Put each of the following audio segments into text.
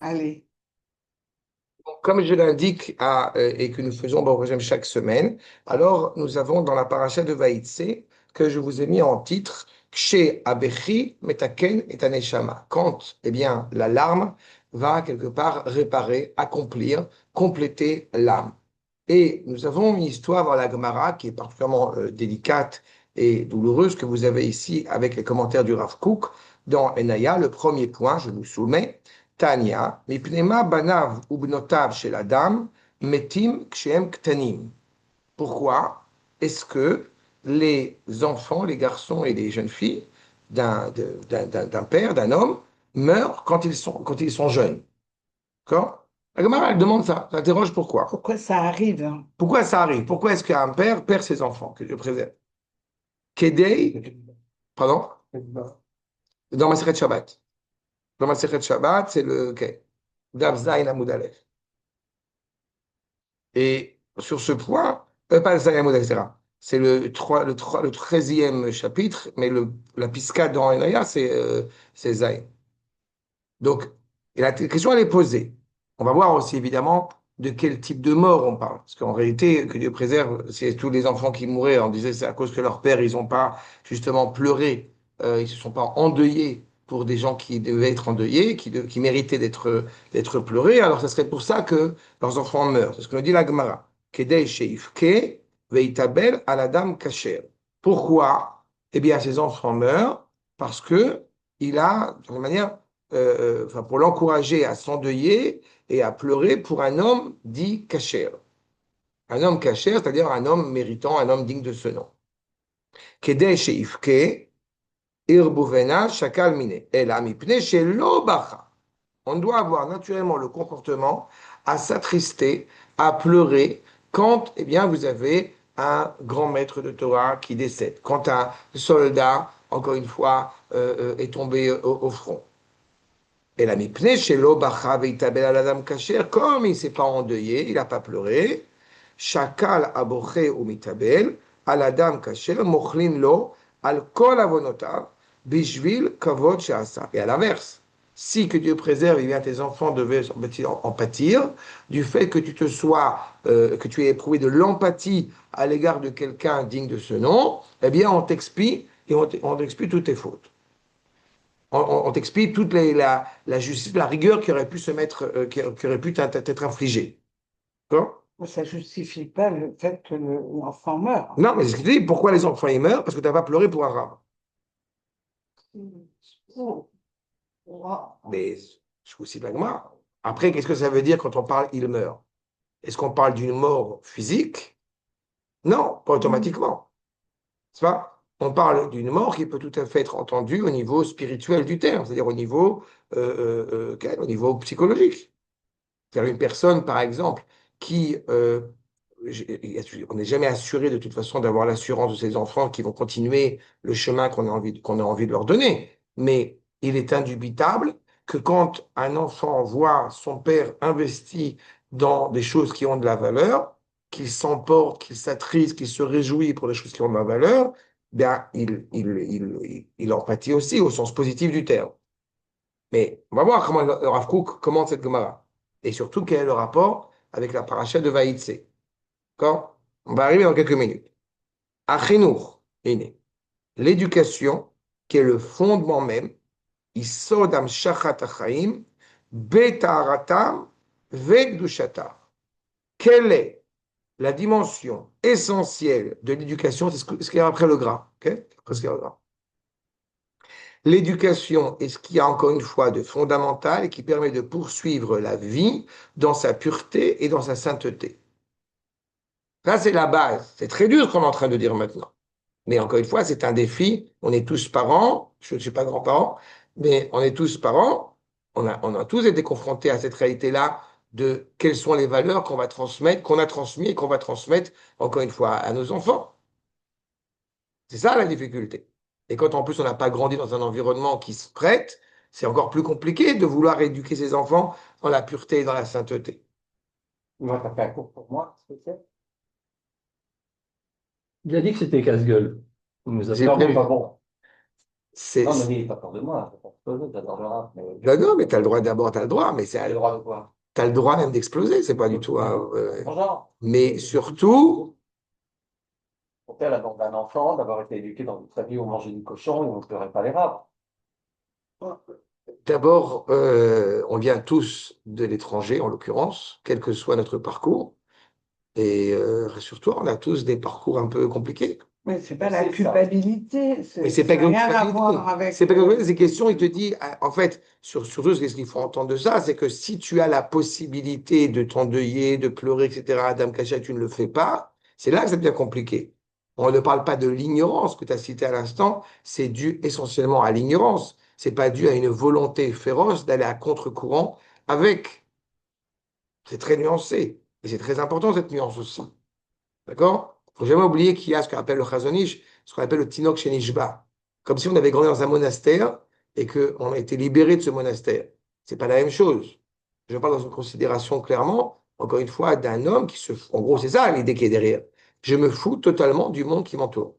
Allez. Comme je l'indique et que nous faisons Baruch Hashem chaque semaine, alors nous avons dans la paracha de Vaïtsé que je vous ai mis en titre Kshe Abechi Metaken et Aneshama. Quand, eh bien, la larme va quelque part réparer, accomplir, compléter l'âme. Et nous avons une histoire dans la Gemara qui est particulièrement délicate et douloureuse que vous avez ici avec les commentaires du Rav Kook dans Enaya. Le premier point, je vous soumets. Tanya, mipnema banav ubnotav shel adam, metim kshem ktanim. Pourquoi est-ce que les enfants, les garçons et les jeunes filles d'un père, d'un homme, meurent quand ils sont jeunes? D'accord? La Gemara, elle demande ça, elle interroge pourquoi. Pourquoi ça arrive, hein? Pourquoi ça arrive? Pourquoi est-ce qu'un père perd ses enfants, que Dieu préserve? Kedei, pardon? Dans Masechet Shabbat. Dans Masechet Shabbat, c'est le okay. Dav Zayin Amud Aleph. Et sur ce point, pas le Zayin Amud Aleph, etc. C'est le 13e chapitre, mais la piscade dans Enaya, c'est Zayin. Donc, et la question, elle est posée. On va voir aussi, évidemment, de quel type de mort on parle. Parce qu'en réalité, que Dieu préserve, c'est tous les enfants qui mouraient, on disait c'est à cause que leur père, ils n'ont pas justement pleuré, ils ne se sont pas endeuillés pour des gens qui devaient être endeuillés, qui méritaient d'être pleurés. Alors, ce serait pour ça que leurs enfants meurent. C'est ce que nous dit la Gemara. Kedei sheifke veitabel aladam kasher. Pourquoi? Eh bien, ces enfants meurent parce que il a, d'une manière, enfin, pour l'encourager à s'endeuiller et à pleurer pour un homme dit kasher. Un homme kasher, c'est-à-dire un homme méritant, un homme digne de ce nom. Kedei sheifke irbuvena shakal mine. Ela mipne shelo bacha. On doit avoir naturellement le comportement à s'attrister, à pleurer quand, eh bien, vous avez un grand maître de Torah qui décède, quand un soldat, encore une fois, est tombé au front. Et la mipne shelo bacha veitabel aladam kasher, comme il ne s'est pas endeuillé, il n'a pas pleuré, shakal aboche ou mitabel, aladam kasher, mochlin lo, al kol avonotav, bishvil kavod sheasa. Et à l'inverse, si que Dieu préserve, eh bien tes enfants devaient en pâtir du fait que que tu aies éprouvé de l'empathie à l'égard de quelqu'un digne de ce nom, eh bien on t'expie et on t'expie toutes tes fautes. On t'explique toute la justice, la rigueur qui aurait pu se mettre, qui aurait pu t'être infligée. D'accord. Ça ne justifie pas le fait que l'enfant meure. Non, mais je dis, pourquoi les enfants ils meurent? Parce que tu n'as pas pleuré pour un rab. Oh, wow. Mais je vous cite la Gemara. Après, qu'est-ce que ça veut dire quand on parle il meurt? Est-ce qu'on parle d'une mort physique? Non, pas automatiquement. C'est pas? On parle d'une mort qui peut tout à fait être entendue au niveau spirituel du terme, c'est-à-dire au niveau psychologique. C'est-à-dire une personne, par exemple, qui, on n'est jamais assuré de toute façon d'avoir l'assurance de ses enfants qui vont continuer le chemin qu'on a envie de leur donner. Mais il est indubitable que quand un enfant voit son père investi dans des choses qui ont de la valeur, qu'il s'emporte, qu'il s'attriste, qu'il se réjouit pour des choses qui ont de la valeur, bien, il en pâtit aussi au sens positif du terme. Mais on va voir comment le Rav Kook commente cette Gemara. Et surtout, quel est le rapport avec la paracha de Vaïtsé. D'accord? On va arriver dans quelques minutes. Achinour est né. L'éducation, qui est le fondement même, Isodam Shachat Achaim, Betaharatam, Vegdushatam. Quelle est la dimension essentielle de l'éducation? C'est ce qu'il y a après le gras. Okay? Après ce qu'il y a le gras. L'éducation est ce qu'il y a encore une fois de fondamental et qui permet de poursuivre la vie dans sa pureté et dans sa sainteté. Ça, c'est la base. C'est très dur ce qu'on est en train de dire maintenant. Mais encore une fois, c'est un défi. On est tous parents. Je ne suis pas grand-parent, mais on est tous parents. On a tous été confrontés à cette réalité-là de quelles sont les valeurs qu'on va transmettre, qu'on a transmis et qu'on va transmettre, encore une fois, à nos enfants. C'est ça la difficulté. Et quand en plus on n'a pas grandi dans un environnement qui se prête, c'est encore plus compliqué de vouloir éduquer ses enfants dans la pureté et dans la sainteté. Moi, t'as fait un cours pour moi, c'est ça? Il a dit que c'était casse-gueule. Il nous a J'ai pardon, prévu. pardon. C'est, Non, mais lui, il n'est pas peur de moi. Je pense que j'adore le rap. Mais non, non, mais tu as le droit d'abord, tu as le droit, mais j'ai le droit de quoi? tu as le droit même d'exploser, c'est pas du tout. Genre, Mais surtout, mon père, la bande d'un enfant, d'avoir été éduqué dans une famille où on mangeait du cochon et on ne pleurait pas les rats. d'abord, on vient tous de l'étranger, en l'occurrence, quel que soit notre parcours. Et surtout, on a tous des parcours un peu compliqués. Mais c'est pas la C'est ça. culpabilité, Mais c'est pas ça n'a rien à culpabilité. voir avec. C'est pas culpabilité, c'est question, il te dit, en fait, surtout ce qu'il faut entendre de ça, c'est que si tu as la possibilité de t'endeuiller, de pleurer, etc., Adam Kacha, tu ne le fais pas, c'est là que ça devient compliqué. On ne parle pas de l'ignorance que tu as cité à l'instant, c'est dû essentiellement à l'ignorance. C'est pas dû à une volonté féroce d'aller à contre-courant avec. C'est très nuancé. Et c'est très important cette nuance aussi. D'accord? Il ne faut jamais oublier qu'il y a ce qu'on appelle le chazonish, ce qu'on appelle le tinok chez Nishba. Comme si on avait grandi dans un monastère et qu'on a été libéré de ce monastère. Ce n'est pas la même chose. Je parle dans une considération clairement, encore une fois, d'un homme qui se. En gros, c'est ça l'idée qui est derrière. Je me fous totalement du monde qui m'entoure.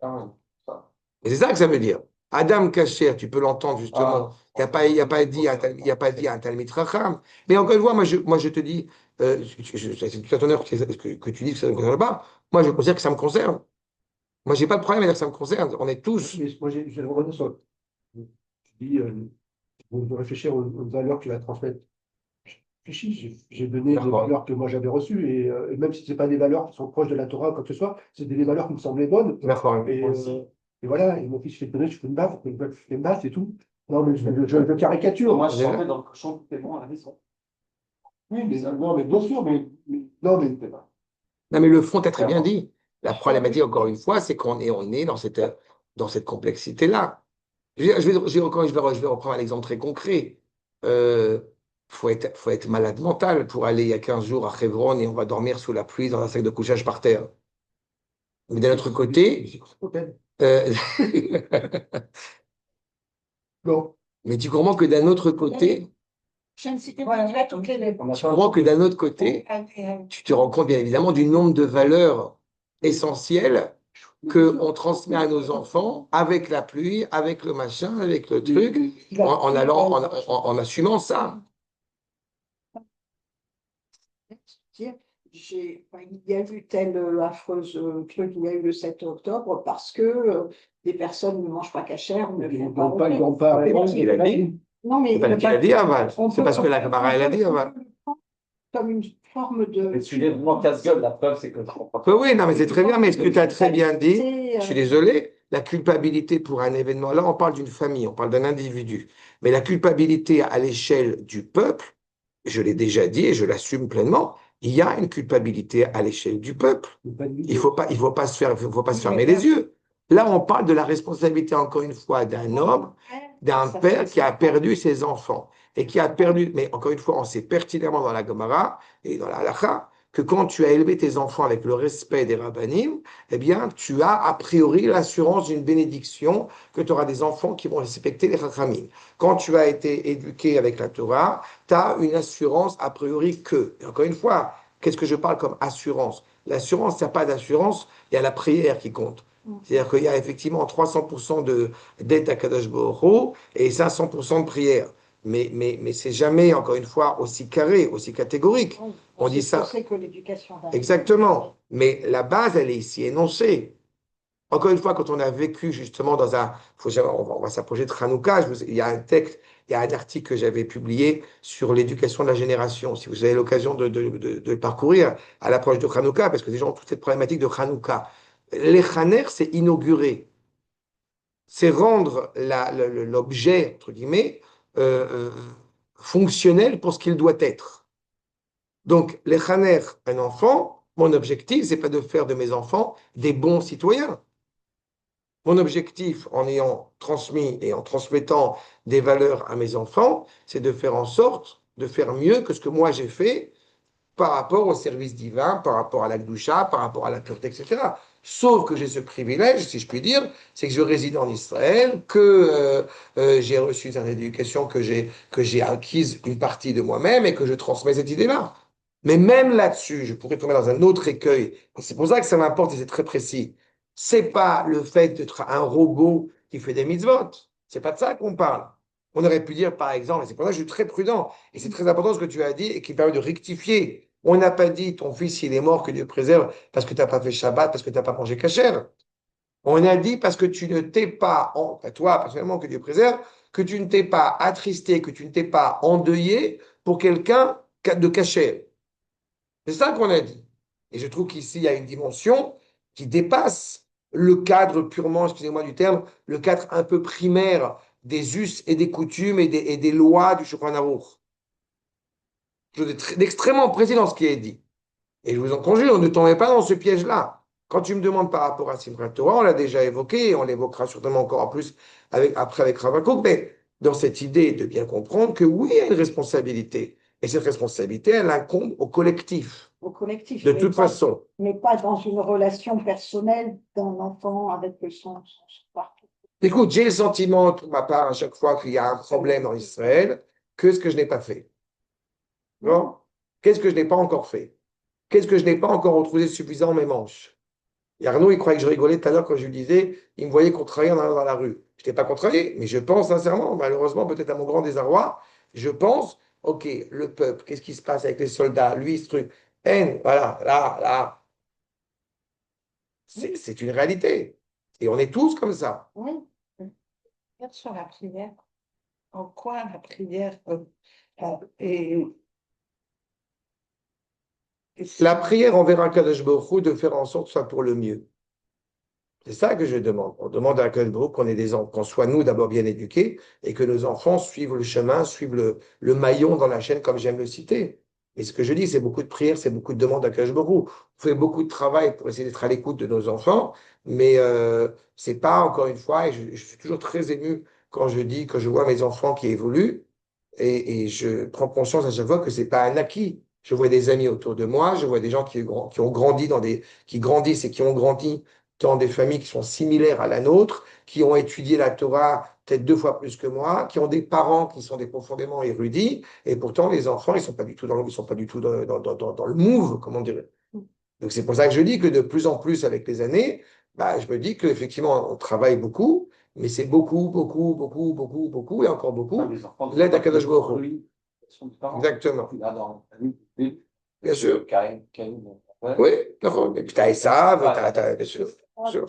Ah oui, ça. Et c'est ça que ça veut dire. Adam Kacher, tu peux l'entendre justement. Il n'y a pas, il y a pas dit, il y a pas dit un Talmid Chacham. Mais encore une fois, moi, je te dis, c'est tout à ton honneur que tu dis que ça ne me concerne pas. Moi, je considère que ça me concerne. Moi, j'ai pas de problème à dire que ça me concerne. On est tous. Mais moi, j'ai le revenir sur. Je dis, de réfléchir aux valeurs que tu vas transmettre. Réfléchis, j'ai donné des D'accord. valeurs que moi j'avais reçues, et même si ce pas des valeurs qui sont proches de la Torah, quoi que ce soit, c'est des valeurs qui me semblaient bonnes. D'accord. Et, et voilà, et mon fils fait donner, je fais une baffe, je fais une baffe, et tout. Non, mais je caricature. Moi, je chantais dans le cochon, tout est bon à la maison. Oui, mais non, mais bien sûr, non, mais Non, mais le fond, tu as très bien dit. La problématique, encore une fois, c'est on est dans cette complexité-là. Je vais reprendre un exemple très concret. Euh, faut être malade mental pour aller il y a 15 jours à Hebron et on va dormir sous la pluie dans un sac de couchage par terre. Mais d'un autre côté, euh, non. mais tu comprends que d'un autre côté, Je ne cite pas toutes les lettres. tu comprends que d'un autre côté, tu te rends compte bien évidemment du nombre de valeurs essentielles qu'on transmet à nos enfants avec la pluie, avec le machin, avec le truc, en assumant ça. Il y a eu telle affreuse truc, il y a eu le 7 octobre parce que des personnes ne mangent pas cachère, ne Ils font ne pas vont pas, ils refaire. vont pas. C'est pas ce qu'il a dit. Non, mais C'est pas ce qu'il a dit, Aval. C'est parce que la Gemara, elle a dit, Aval. comme une forme de. Le sujet vraiment casse-gueule, la preuve, c'est que je comprends pas. Oui, non, mais c'est très bien, mais ce que tu as très bien dit, C'est, je suis désolé, la culpabilité pour un événement, là, on parle d'une famille, on parle d'un individu, mais la culpabilité à l'échelle du peuple, je l'ai déjà dit et je l'assume pleinement, il y a une culpabilité à l'échelle du peuple. Il faut pas faut pas se fermer les yeux. Là, on parle de la responsabilité, encore une fois, d'un homme, d'un père qui a perdu ses enfants et qui a perdu, mais encore une fois, on sait pertinemment dans la Gemara et dans la Halakha que quand tu as élevé tes enfants avec le respect des rabbinim, eh bien, tu as a priori l'assurance d'une bénédiction que tu auras des enfants qui vont respecter les chachamim. Quand tu as été éduqué avec la Torah, tu as une assurance a priori que. Et encore une fois, qu'est-ce que je parle comme assurance? L'assurance, il n'y a pas d'assurance, il y a la prière qui compte. C'est-à-dire qu'il y a effectivement 300% d'aide à Kadosh Baruch Hu et 500% de prière. Mais c'est jamais, encore une fois, aussi carré, aussi catégorique. On dit ça. C'est que l'éducation. Exactement. Mais la base, elle est ici énoncée. Encore une fois, quand on a vécu justement dans un. On va s'approcher de Hanouka. Il y a un texte, il y a un article que j'avais publié sur l'éducation de la génération. Si vous avez l'occasion de le parcourir à l'approche de Hanouka, parce que les gens ont toute cette problématique de Hanouka. Les Chaner, c'est inaugurer. C'est rendre l'objet, entre guillemets, euh, fonctionnel pour ce qu'il doit être. Donc, les Chaner, un enfant, mon objectif, c'est pas de faire de mes enfants des bons citoyens. Mon objectif, en ayant transmis et en transmettant des valeurs à mes enfants, c'est de faire en sorte de faire mieux que ce que moi j'ai fait par rapport au service divin, par rapport à la Gdusha, par rapport à la pureté, etc. Sauf que j'ai ce privilège, si je puis dire, c'est que je réside en Israël, que j'ai reçu une éducation, que j'ai acquise une partie de moi-même et que je transmets cette idée-là. Mais même là-dessus, je pourrais tomber dans un autre écueil. C'est pour ça que ça m'importe et c'est très précis. C'est pas le fait d'être un robot qui fait des mitzvot. C'est pas de ça qu'on parle. On aurait pu dire, par exemple, et c'est pour ça que je suis très prudent, et c'est très important ce que tu as dit et qui permet de rectifier. On n'a pas dit ton fils il est mort, que Dieu préserve, parce que tu n'as pas fait Shabbat, parce que tu n'as pas mangé kasher. On a dit parce que tu ne t'es pas, toi personnellement, que Dieu préserve, que tu ne t'es pas attristé, que tu ne t'es pas endeuillé pour quelqu'un de kasher. C'est ça qu'on a dit. Et je trouve qu'ici, il y a une dimension qui dépasse le cadre purement, excusez-moi du terme, le cadre un peu primaire des us et des coutumes et des lois du Shulchan Aruch. Je suis d'extrêmement précis dans ce qui est dit. Et je vous en conjure, ne tombez pas dans ce piège-là. Quand tu me demandes par rapport à Simchat Torah, on l'a déjà évoqué, et on l'évoquera certainement encore en plus après avec Rav Kook, mais dans cette idée de bien comprendre que oui, il y a une responsabilité. Et cette responsabilité, elle incombe au collectif. Au collectif, De toute façon. mais pas dans une relation personnelle d'un enfant avec son parcours. Écoute, j'ai le sentiment, pour ma part, à chaque fois qu'il y a un problème en Israël, que ce que je n'ai pas fait. Non? Qu'est-ce que je n'ai pas encore fait? Qu'est-ce que je n'ai pas encore retrouvé suffisant mes manches? Et Arnaud, il croyait que je rigolais tout à l'heure quand je lui disais, il me voyait contrarié en allant dans la rue. Je n'étais pas contrarié, mais je pense sincèrement, malheureusement, peut-être à mon grand désarroi, je pense, ok, le peuple, qu'est-ce qui se passe avec les soldats, lui, ce truc, haine, voilà, là, c'est une réalité. Et on est tous comme ça. Oui. Regarde sur la prière. En quoi la prière et La prière envers Akadosh Baruch Hu de faire en sorte que ce soit pour le mieux. C'est ça que je demande. On demande à Akadosh Baruch Hu qu'on ait des enfants, qu'on soit nous d'abord bien éduqués et que nos enfants suivent le chemin, suivent le maillon dans la chaîne, comme j'aime le citer. Et ce que je dis, c'est beaucoup de prières, c'est beaucoup de demandes à Akadosh Baruch Hu. On fait beaucoup de travail pour essayer d'être à l'écoute de nos enfants, mais c'est pas, encore une fois, et je suis toujours très ému quand je dis que je vois mes enfants qui évoluent et je prends conscience à chaque fois que c'est pas un acquis. Je vois des amis autour de moi, je vois des gens qui ont grandi qui grandissent et qui ont grandi dans des familles qui sont similaires à la nôtre, qui ont étudié la Torah peut-être 2 fois plus que moi, qui ont des parents qui sont des profondément érudits, et pourtant les enfants, ils sont pas du tout ils sont pas du tout dans le move, comment dire. Donc c'est pour ça que je dis que de plus en plus avec les années, bah, je me dis qu'effectivement on travaille beaucoup, mais c'est beaucoup, beaucoup, beaucoup, beaucoup, beaucoup et encore beaucoup. Les enfants L'aide à Kadosh Baruch Hu. sont différents. Exactement. Là, dans la famille, Bien sûr. Caïn, Oui, d'accord. Et puis tu as Esav, bien sûr. Bien sûr.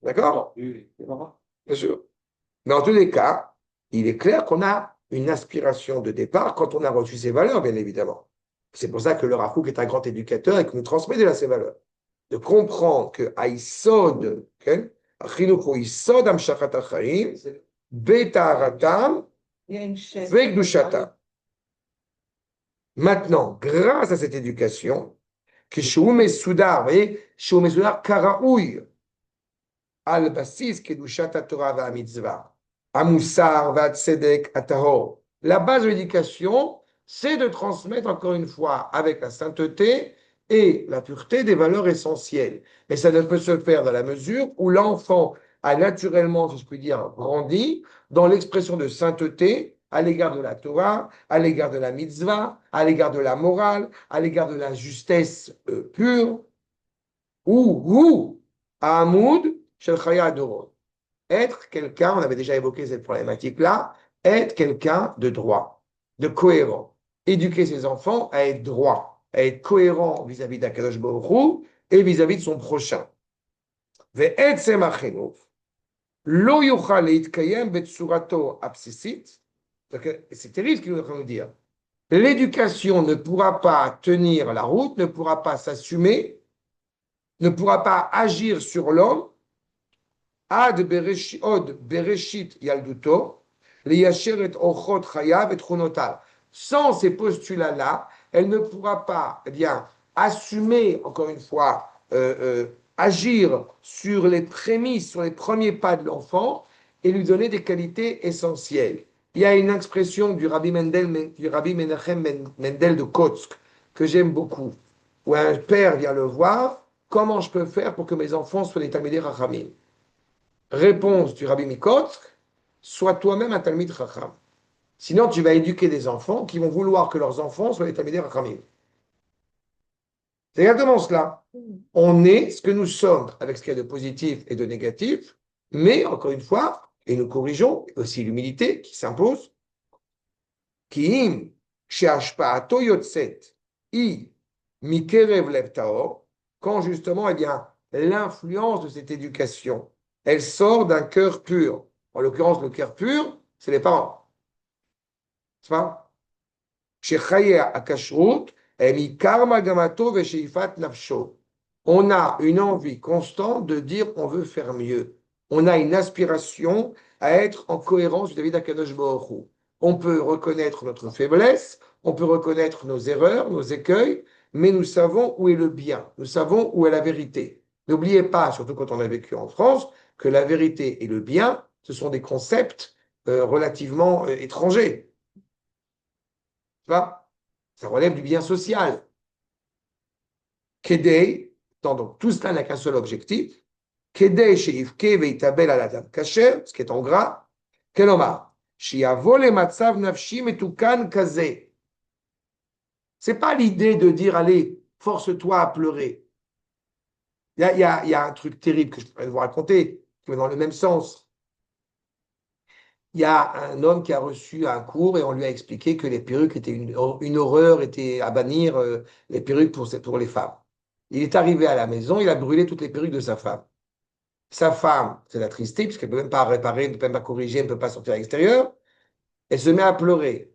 D'accord? Bien sûr. Mais en tous les cas, il est clair qu'on a une aspiration de départ quand on a reçu ces valeurs, bien évidemment. C'est pour ça que le Rav Kook est un grand éducateur et qu'il nous transmet déjà ces valeurs. De comprendre que Aïsod, Chinuch Isod Amshachat Achaim, Betaharatam, il y a une chaîne. Vekdushatam. Maintenant, grâce à cette éducation, que Shou Mesudar, vous voyez, Shou Mesudar Karaouy, Al Basis Kedushat Torah va Mitzvah, Amusar va Tzedek Atahor. La base de l'éducation, c'est de transmettre encore une fois avec la sainteté et la pureté des valeurs essentielles. Et ça ne peut se faire dans la mesure où l'enfant a naturellement, si je puis dire, grandi dans l'expression de sainteté à l'égard de la Torah, à l'égard de la mitzvah, à l'égard de la morale, à l'égard de la justesse pure, ou à Hamoud, Shel Chaya Doron. Être quelqu'un, on avait déjà évoqué cette problématique-là, être quelqu'un de droit, de cohérent. Éduquer ses enfants à être droit, à être cohérent vis-à-vis d'Akadosh Baruch Hu et vis-à-vis de son prochain. Ve'etzem hachinuf, lo yuchal leitkayem betsurato absisit. C'est terrible ce qu'il est en train de nous dire. L'éducation ne pourra pas tenir la route, ne pourra pas s'assumer, ne pourra pas agir sur l'homme Ad bereshit yalduto, liyasher et ochot chayav et chunotav. Sans ces postulats-là, elle ne pourra pas, eh bien, assumer, encore une fois, agir sur les prémices, sur les premiers pas de l'enfant et lui donner des qualités essentielles. Il y a une expression du Rabbi Menachem Mendel de Kotsk que j'aime beaucoup, où un père vient le voir, comment je peux faire pour que mes enfants soient des Talmidei Rachamim? Réponse du Rabbi Mikotsk, sois toi-même un Talmid Chacham. Sinon, tu vas éduquer des enfants qui vont vouloir que leurs enfants soient des Talmidei Rachamim. C'est exactement cela. On est ce que nous sommes, avec ce qu'il y a de positif et de négatif, mais encore une fois, et nous corrigeons, aussi l'humilité qui s'impose, qui im she'ashpa'ato yotzet i mikerev lev taor, quand justement, eh bien, l'influence de cette éducation, elle sort d'un cœur pur. En l'occurrence, le cœur pur, c'est les parents. C'est pas? Shechaye akashrut, emikar magamato vesheifat nafsho. On a une envie constante de dire on veut faire mieux. On a une aspiration à être en cohérence vis-à-vis d'Akadosh Baruch Hu. On peut reconnaître notre faiblesse, on peut reconnaître nos erreurs, nos écueils, mais nous savons où est le bien, nous savons où est la vérité. N'oubliez pas, surtout quand on a vécu en France, que la vérité et le bien, ce sont des concepts relativement étrangers. Tu vois? Ça relève du bien social. Kedei, donc tout cela n'a qu'un seul objectif. Kedei sheivke veitabel al adam kasher, ce qui est en gras. Kelomar, shiavo le matzav nafshi metukan kaze. C'est pas l'idée de dire, allez, force-toi à pleurer. Il y a un truc terrible que je pourrais vous raconter, qui va dans le même sens. Il y a un homme qui a reçu un cours et on lui a expliqué que les perruques étaient une horreur, étaient à bannir les perruques pour les femmes. Il est arrivé à la maison, il a brûlé toutes les perruques de sa femme. Sa femme, c'est la tristesse, puisqu'elle ne peut même pas réparer, elle ne peut même pas corriger, elle ne peut pas sortir à l'extérieur. Elle se met à pleurer.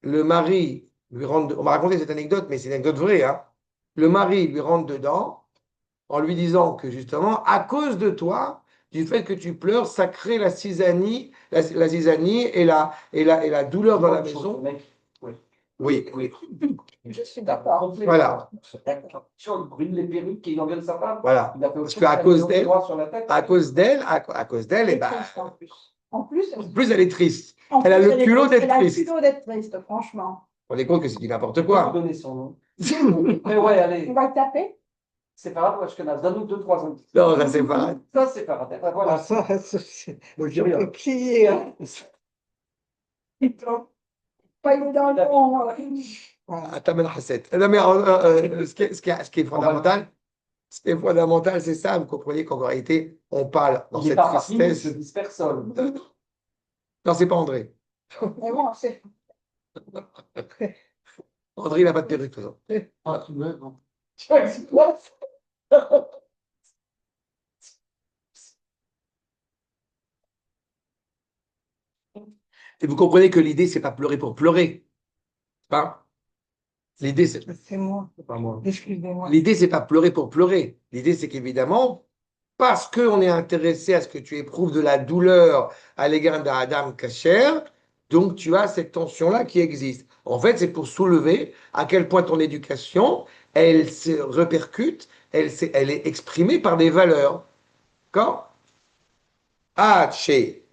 Le mari lui rentre, on m'a raconté cette anecdote, mais c'est une anecdote vraie, hein. Le mari lui rentre dedans en lui disant que justement, à cause de toi, du fait que tu pleures, ça crée la zizanie, la zizanie et la douleur dans la maison. Oui, oui. Je suis d'accord. Voilà. Il brûle les perruques et il engueule sa femme. Voilà. Il a fait Parce qu'à cause d'elle, sur la tête. à cause d'elle, Elle eh est ben, triste en plus. En plus, en plus, elle est triste. en Elle a plus, le culot d'être elle a le triste. culot d'être triste, franchement. On est compte que c'est du n'importe Je peux vous quoi. donner son nom. Mais ouais, allez. On va le taper. C'est pas grave, Ashkenaz. Donne-nous 2-3 ans. Non, ça c'est pas. Ça, c'est pas grave. Ah, Voilà. ça, moi, je Oui, peux hein. crier. Hein. Pas évident, non. Voilà. Attends, mais non, non, mais ce qui est fondamental, c'est ça. Vous comprenez qu'en réalité, on parle dans Il n'est cette pas parmi nous, tristesse. je vise personne. Non, c'est pas André. Mais bon, c'est. André, il n'a pas de perruque, de toute façon. Ah, tout de même, non. Tu vois, c'est quoi? Et vous comprenez que l'idée, c'est pas pleurer pour pleurer. Pas. L'idée, c'est C'est moi. Pas moi. Excusez-moi. L'idée, c'est pas pleurer pour pleurer. L'idée, c'est qu'évidemment, parce qu'on est intéressé à ce que tu éprouves de la douleur à l'égard d'un Adam Kacher, donc tu as cette tension-là qui existe. En fait, c'est pour soulever à quel point ton éducation, elle se répercute, elle est exprimée par des valeurs. D'accord? Ah, chez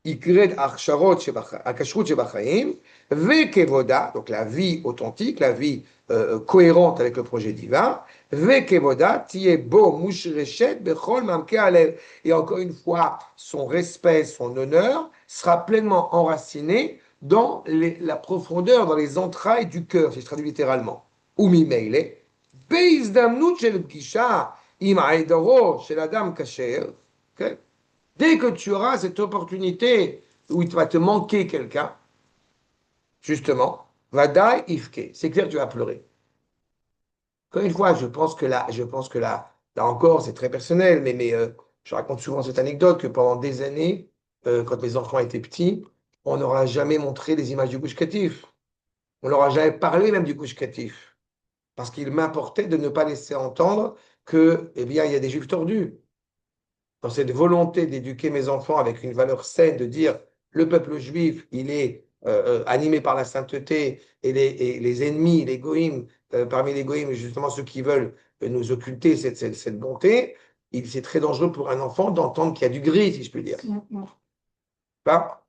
Ikred Aksharot Akashrut Shebachaim, Vekevoda, donc la vie authentique, la vie cohérente avec le projet divin, Vekevoda, Tie Bo Mushreshet Bechol Mamke Alel. Et encore une fois, son respect, son honneur sera pleinement enraciné dans la profondeur, dans les entrailles du cœur, si je traduis littéralement. Umi Meile, Be'izdamnut Shel Gisha, Im Aedaro Shel Adam Kasher, ok? Dès que tu auras cette opportunité où il va te manquer quelqu'un, justement, Vadaï Ifke, c'est clair que tu vas pleurer. Encore une fois, je pense que là encore, c'est très personnel, mais je raconte souvent cette anecdote que pendant des années, quand mes enfants étaient petits, on n'aura jamais montré des images du Gush Katif. On leur a jamais parlé même du Gush Katif. Parce qu'il m'importait de ne pas laisser entendre que, eh bien, il y a des juifs tordus. Dans cette volonté d'éduquer mes enfants avec une valeur saine, de dire le peuple juif, il est animé par la sainteté et les ennemis, les goïms, parmi les goïms, justement ceux qui veulent nous occulter cette bonté, c'est très dangereux pour un enfant d'entendre qu'il y a du gris, si je puis dire. Pas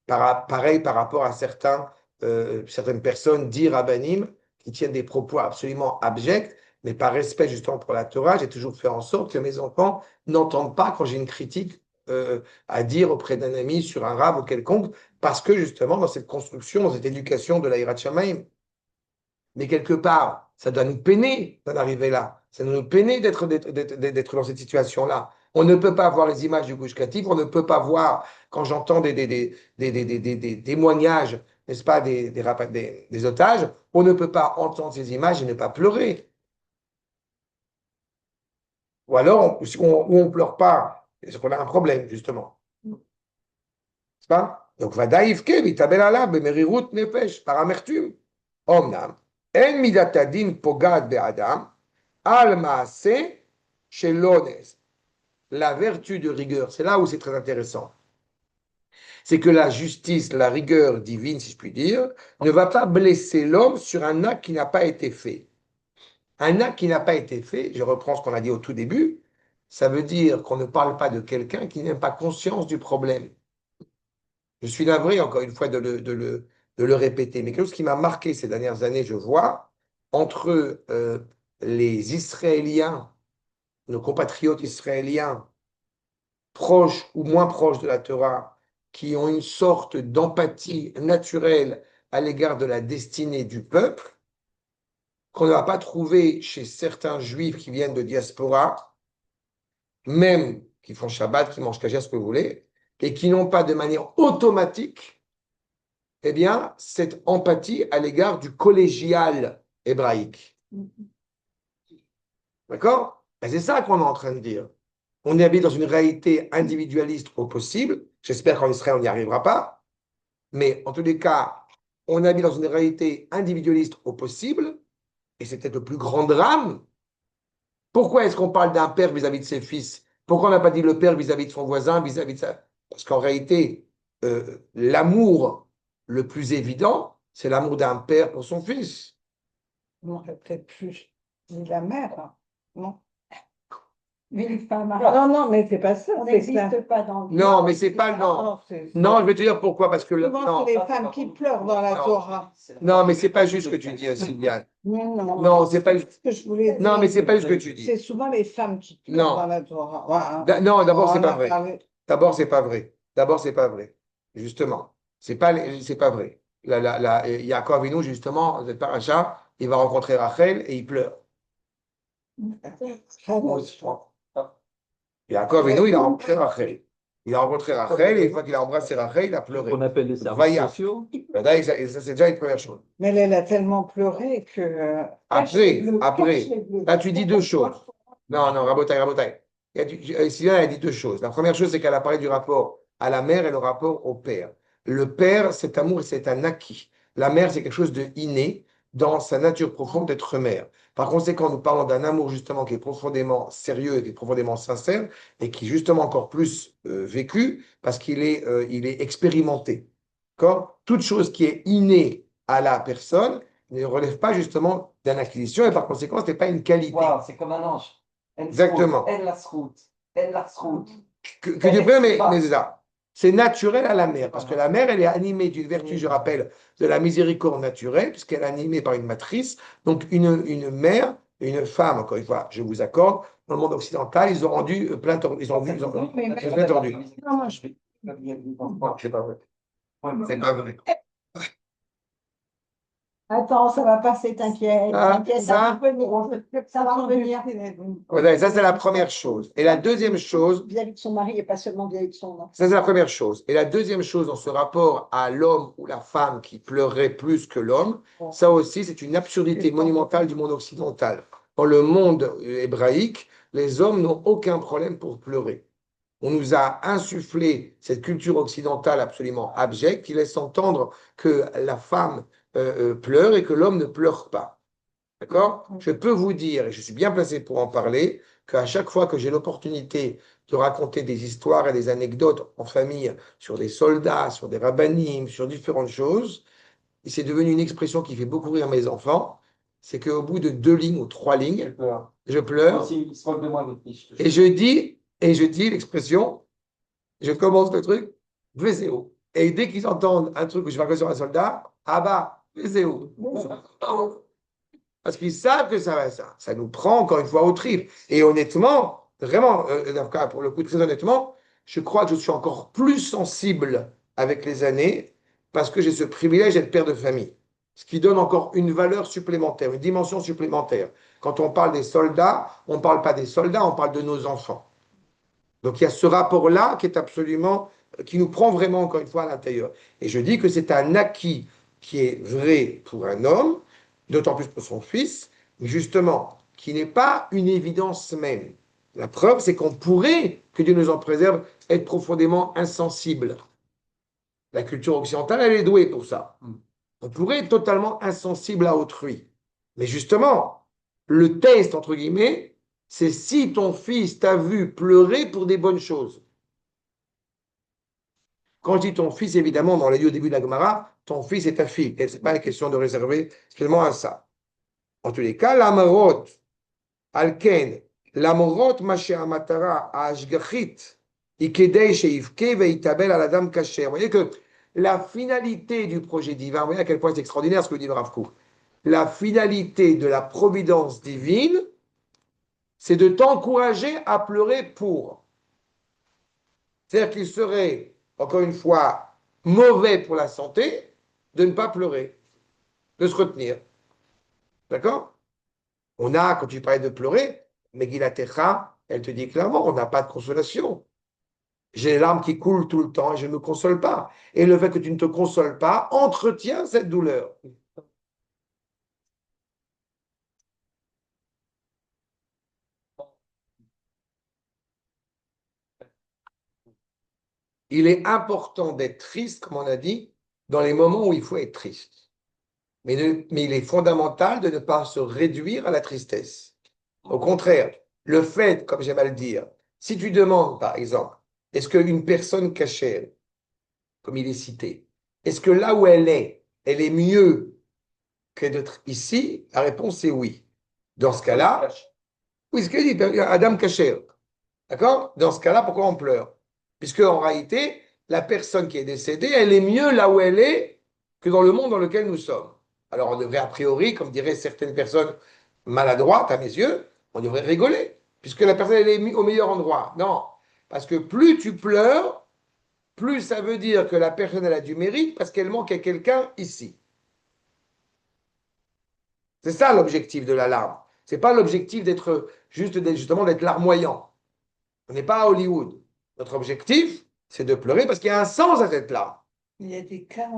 pareil par rapport à certaines personnes, dire rabbinim, qui tiennent des propos absolument abjects, mais par respect justement pour la Torah, j'ai toujours fait en sorte que mes enfants n'entendent pas quand j'ai une critique à dire auprès d'un ami sur un rab ou quelconque, parce que justement dans cette construction, dans cette éducation de la Hirat Shamayim, Mais quelque part, ça doit nous peiner d'en arriver là. Ça doit nous peiner d'être dans cette situation-là. On ne peut pas voir les images du Gush Katif, on ne peut pas voir, quand j'entends des témoignages, n'est-ce pas, des otages, on ne peut pas entendre ces images et ne pas pleurer. Ou alors, on ne pleure pas, c'est qu'on a un problème, justement. N'est-ce pas? Donc, Vadaïf Kev, Itabel Allah, Bemerirut Nefesh, par amertume. Omnam, En Midatadin Pogad Be'adam, Al Maase Shelones. La vertu de rigueur, c'est là où c'est très intéressant. C'est que la justice, la rigueur divine, si je puis dire, ne va pas blesser l'homme sur un acte qui n'a pas été fait. Un acte qui n'a pas été fait, je reprends ce qu'on a dit au tout début, ça veut dire qu'on ne parle pas de quelqu'un qui n'a pas conscience du problème. Je suis navré, encore une fois, de le répéter, mais quelque chose qui m'a marqué ces dernières années, je vois, entre les Israéliens, nos compatriotes israéliens, proches ou moins proches de la Torah, qui ont une sorte d'empathie naturelle à l'égard de la destinée du peuple, qu'on ne va pas trouver chez certains juifs qui viennent de diaspora, même qui font Shabbat, qui mangent kasher, ce que vous voulez, et qui n'ont pas de manière automatique, eh bien, cette empathie à l'égard du collégial hébraïque. D'accord? Et c'est ça qu'on est en train de dire. On habite dans une réalité individualiste au possible. J'espère qu'en Israël, on n'y arrivera pas. Mais en tous les cas, on habite dans une réalité individualiste au possible. Et c'est peut-être le plus grand drame. Pourquoi est-ce qu'on parle d'un père vis-à-vis de ses fils? Pourquoi on n'a pas dit le père vis-à-vis de son voisin, vis-à-vis de ça? Parce qu'en réalité, l'amour le plus évident, c'est l'amour d'un père pour son fils. On aurait peut-être plus dit la mère, hein. Non. Mais les femmes, Non, mais c'est pas ça. on c'est que ça- n'existe pas dans le Non, mais c'est pas le Non, non. non, c'est- Non, je vais te dire pourquoi. Parce que Souvent, non, c'est les femmes qui pleurent dans la Non. Torah. non, mais c'est pas juste ce que tu dis, Sylviane. Non, Non, c'est pas. ce que je voulais dire. Non, mais c'est pas juste ce que tu dis. C'est souvent les femmes qui pleurent Non. dans la Torah. Voilà. Non, d'abord, c'est On pas a vrai. parlé- D'abord, c'est pas vrai. D'abord, c'est pas vrai. Justement, c'est pas vrai. Yaakov Avinu, justement, cette paracha, il va rencontrer Rachel et il pleure. Yaakov Avinu, il a rencontré Rachel. Il a rencontré Rachel et une fois qu'il a embrassé Rachel, il a pleuré. On appelle les services Vaya. sociaux. Et ça, c'est déjà une première chose. Mais elle a tellement pleuré que. Après, là, tu dis deux choses. Non, Rabotai. Sylvain a dit deux choses. La première chose, c'est qu'elle a parlé du rapport à la mère et le rapport au père. Le père, cet amour, c'est un acquis. La mère, c'est quelque chose de inné dans sa nature profonde d'être mère. Par conséquent, nous parlons d'un amour justement qui est profondément sérieux et qui est profondément sincère et qui est justement encore plus vécu parce il est expérimenté. D'accord? Toute chose qui est innée à la personne ne relève pas justement d'une acquisition et par conséquent, ce n'est pas une qualité. Waouh, c'est comme un ange. Exactement. Elle la route. Elle la route. Que tu peux, mais c'est ça. C'est naturel à la mère, parce que la mère, elle est animée d'une vertu, je rappelle, de la miséricorde naturelle, puisqu'elle est animée par une matrice. Donc, une mère, une femme, encore une fois, je vous accorde, dans le monde occidental, ils ont rendu plein tordu. Ils ont plein tordu. Non, moi, je- C'est pas vrai. C'est pas vrai. Attends, ça va passer, t'inquiète. Ah, T'inquiète, ça ça va revenir. Ça va revenir. Voilà, ça, c'est la première chose. Et la deuxième chose, Vis-à-vis de son mari et pas seulement vis-à-vis de son enfant. ça, c'est la première chose. Et la deuxième chose dans ce rapport à l'homme ou la femme qui pleurait plus que l'homme, ça aussi, c'est une absurdité monumentale du monde occidental. Dans le monde hébraïque, les hommes n'ont aucun problème pour pleurer. On nous a insufflé cette culture occidentale absolument abjecte qui laisse entendre que la femme pleure et que l'homme ne pleure pas. D'accord? Je peux vous dire, et je suis bien placé pour en parler, qu'à chaque fois que j'ai l'opportunité de raconter des histoires et des anecdotes en famille sur des soldats, sur des rabbinim, sur différentes choses, et c'est devenu une expression qui fait beaucoup rire mes enfants, c'est qu'au bout de 2 lignes ou 3 lignes, je pleure, Aussi, il se moque de moi, les fiches. et je dis l'expression, je commence le truc, Vezéo. Et dès qu'ils entendent un truc où je vais sur un soldat, ah bah, Vezéo. Parce qu'ils savent que ça nous prend encore une fois au trip. Et honnêtement, vraiment, pour le coup, très honnêtement, je crois que je suis encore plus sensible avec les années parce que j'ai ce privilège d'être père de famille. ce qui donne encore une valeur supplémentaire, une dimension supplémentaire. Quand on parle des soldats, on ne parle pas des soldats, on parle de nos enfants. Donc il y a ce rapport-là qui est absolument, qui nous prend vraiment encore une fois à l'intérieur. Et je dis que c'est un acquis qui est vrai pour un homme, d'autant plus pour son fils, mais justement, qui n'est pas une évidence même. La preuve, c'est qu'on pourrait, que Dieu nous en préserve, être profondément insensible. La culture occidentale, elle est douée pour ça. On pourrait être totalement insensible à autrui. Mais justement, le test, entre guillemets, c'est si ton fils t'a vu pleurer pour des bonnes choses. Quand je dis ton fils, évidemment, on l'a dit au début de la Gemara, ton fils est ta fille. Et ce n'est pas une question de réserver spécialement à ça. En tous les cas, l'amarot, alken, l'amarot, maché amatara, ashgachit, ikedei sheivke, veitabel aladam kacher. Vous voyez que la finalité du projet divin, vous voyez à quel point c'est extraordinaire ce que dit le Rav Kook. La finalité de la providence divine, c'est de t'encourager à pleurer pour. C'est-à-dire qu'il serait, encore une fois, mauvais pour la santé de ne pas pleurer, de se retenir. D'accord? On a, quand tu parlais de pleurer, Megillah Techa, elle te dit clairement, on n'a pas de consolation. J'ai les larmes qui coulent tout le temps et je ne me console pas. Et le fait que tu ne te consoles pas entretient cette douleur. Il est important d'être triste, comme on a dit, dans les moments où il faut être triste. Mais il est fondamental de ne pas se réduire à la tristesse. Au contraire, le fait, comme j'aime à le dire, si tu demandes, par exemple, est-ce qu'une personne cachère, comme il est cité, est-ce que là où elle est mieux que d'être ici? La réponse est oui. Dans ce cas-là, oui, ce que dit Adam Kacher. D'accord? Dans ce cas-là, pourquoi on pleure? Puisque en réalité, la personne qui est décédée, elle est mieux là où elle est que dans le monde dans lequel nous sommes. Alors on devrait a priori, comme diraient certaines personnes maladroites à mes yeux, on devrait rigoler, puisque la personne elle est au meilleur endroit. Non, parce que plus tu pleures, plus ça veut dire que la personne elle a du mérite parce qu'elle manque à quelqu'un ici. C'est ça l'objectif de la larme. C'est pas l'objectif d'être justement d'être larmoyant. On n'est pas à Hollywood. Notre objectif, c'est de pleurer parce qu'il y a un sens à cette larme. Il y a des cas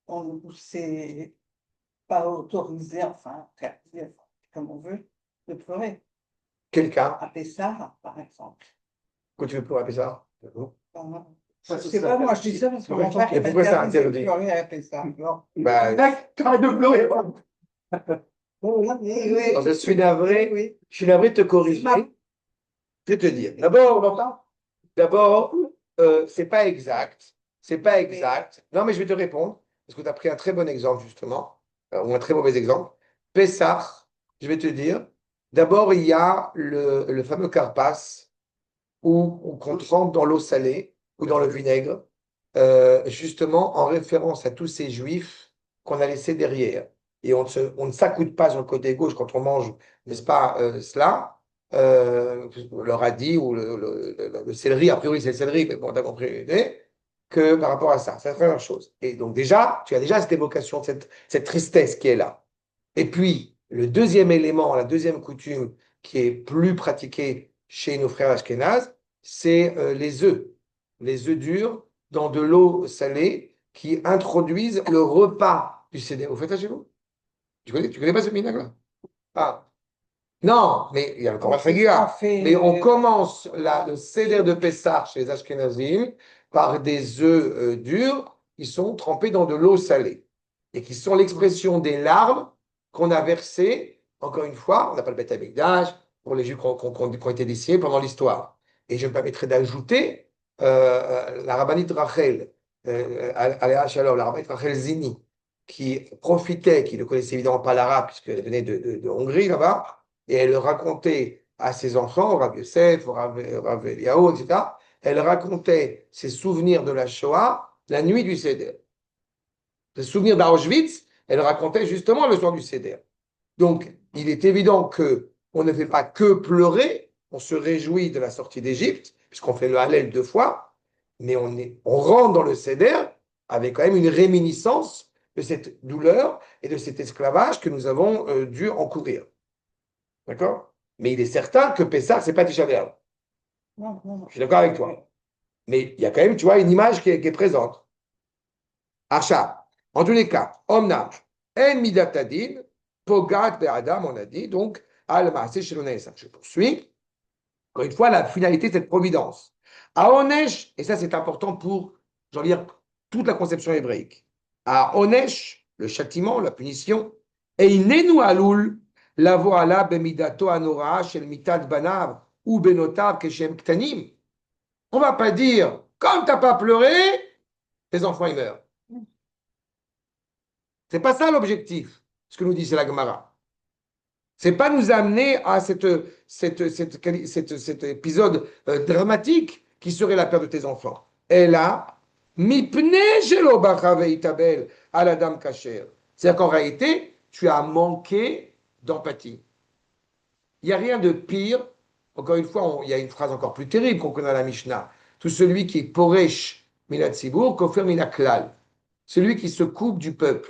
où c'est pas autorisé, enfin, interdit, comme on veut, de pleurer. Quelqu'un, À Pessah, par exemple. quand tu veux pleurer à ça? Enfin, Ça, je c'est sais ça, pas, moi je interdit. dis ça parce que mon père Et pourquoi ça m'interdisait de interdit? pleurer à Pessah. Non. Bah, Arrête de pleurer. Oui, oui, je suis navré, oui. je suis navré de te corriger. Je vais te dire. D'abord, c'est pas exact. C'est pas exact. Non, mais je vais te répondre, parce que tu as pris un très bon exemple, justement, ou un très mauvais exemple. Pessah, je vais te dire. D'abord, il y a le fameux carpas, où qu'on trempe dans l'eau salée ou dans le vinaigre, justement en référence à tous ces juifs qu'on a laissés derrière. Et on ne s'accoude pas sur le côté gauche quand on mange, n'est-ce pas, cela, le radis ou le céleri, a priori c'est le céleri, mais bon, t'as compris l'idée, que par rapport à ça, c'est la première chose. Et donc déjà, tu as déjà cette évocation, cette tristesse qui est là. Et puis, le deuxième élément, la deuxième coutume qui est plus pratiquée chez nos frères ashkénazes, c'est les œufs durs dans de l'eau salée qui introduisent le repas du Seder. Vous faites ça chez vous? Tu connais pas ce minag-là? Ah, non, mais il y a le Korban Chagiga. Mais on commence le Seder de Pessah chez les Ashkénazim par des œufs durs qui sont trempés dans de l'eau salée et qui sont l'expression des larmes qu'on a versées, encore une fois, on n'a pas le Beth Amikdash, pour les Juifs qui ont été décimés pendant l'histoire. Et je me permettrai d'ajouter la rabbinite Rachel, Aléa Shalom, la rabbinite Rachel Zini, qui profitait, qui ne connaissait évidemment pas l'arabe, puisqu'elle venait de Hongrie là-bas, et elle racontait à ses enfants, au Rav Yosef, au Rav Eliyahu, etc., elle racontait ses souvenirs de la Shoah la nuit du Seder. Ses souvenirs d'Auschwitz, elle racontait justement le soir du Seder. Donc, il est évident que on ne fait pas que pleurer, on se réjouit de la sortie d'Égypte, puisqu'on fait le Hallel 2 fois, mais on rentre dans le Seder avec quand même une réminiscence de cette douleur et de cet esclavage que nous avons dû encourir. D'accord? Mais il est certain que Pessah, c'est pas Tisha B'Av. Non, non, Je suis d'accord avec toi. Mais il y a quand même, tu vois, une image qui est présente. Achat. En tous les cas, Omnam, En Midatadin, Pogat Be'adam, on a dit, donc, Al-Maaseh Sheloneh. Je poursuis. Encore une fois, la finalité de cette providence. À Onesh, et ça c'est important pour, j'ai envie de dire, toute la conception hébraïque. À Onesh, le châtiment, la punition, et Inenu Alul, la voila bemidato anora shel mitad banav ou benotav keshem ktanim. On va pas dire, comme t'as pas pleuré, tes enfants ils meurent. C'est pas ça l'objectif, ce que nous dit c'est la Gemara. C'est pas nous amener à cet épisode dramatique qui serait la perte de tes enfants. Et là, mipne shelo bacha veitabel à la dame kasher. C'est-à-dire qu'en réalité, tu as manqué d'empathie. Il n'y a rien de pire. Encore une fois, il y a une phrase encore plus terrible qu'on connaît à la Mishnah. Tout celui qui est poresh minatsibour, kofer minaklal. Celui qui se coupe du peuple.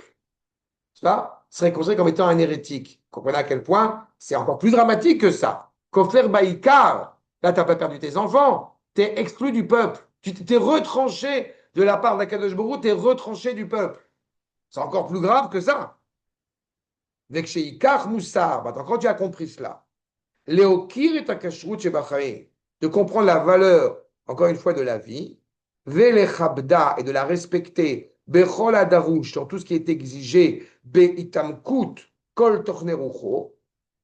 Ça serait considéré comme étant un hérétique. Vous comprenez à quel point c'est encore plus dramatique que ça. Kofer baïkar, là, tu n'as pas perdu tes enfants, tu es exclu du peuple. Tu t'es retranché de la part d'Akadosh Baruch Hu, tu es retranché du peuple. C'est encore plus grave que ça. Veksheikar moussar, quand tu as compris cela, Léokir et Takashrut Shebachaim, de comprendre la valeur, encore une fois, de la vie, Velechabda, et de la respecter, Bechol Adarouche, dans tout ce qui est exigé, Beitamkut, Kol Tochnerucho,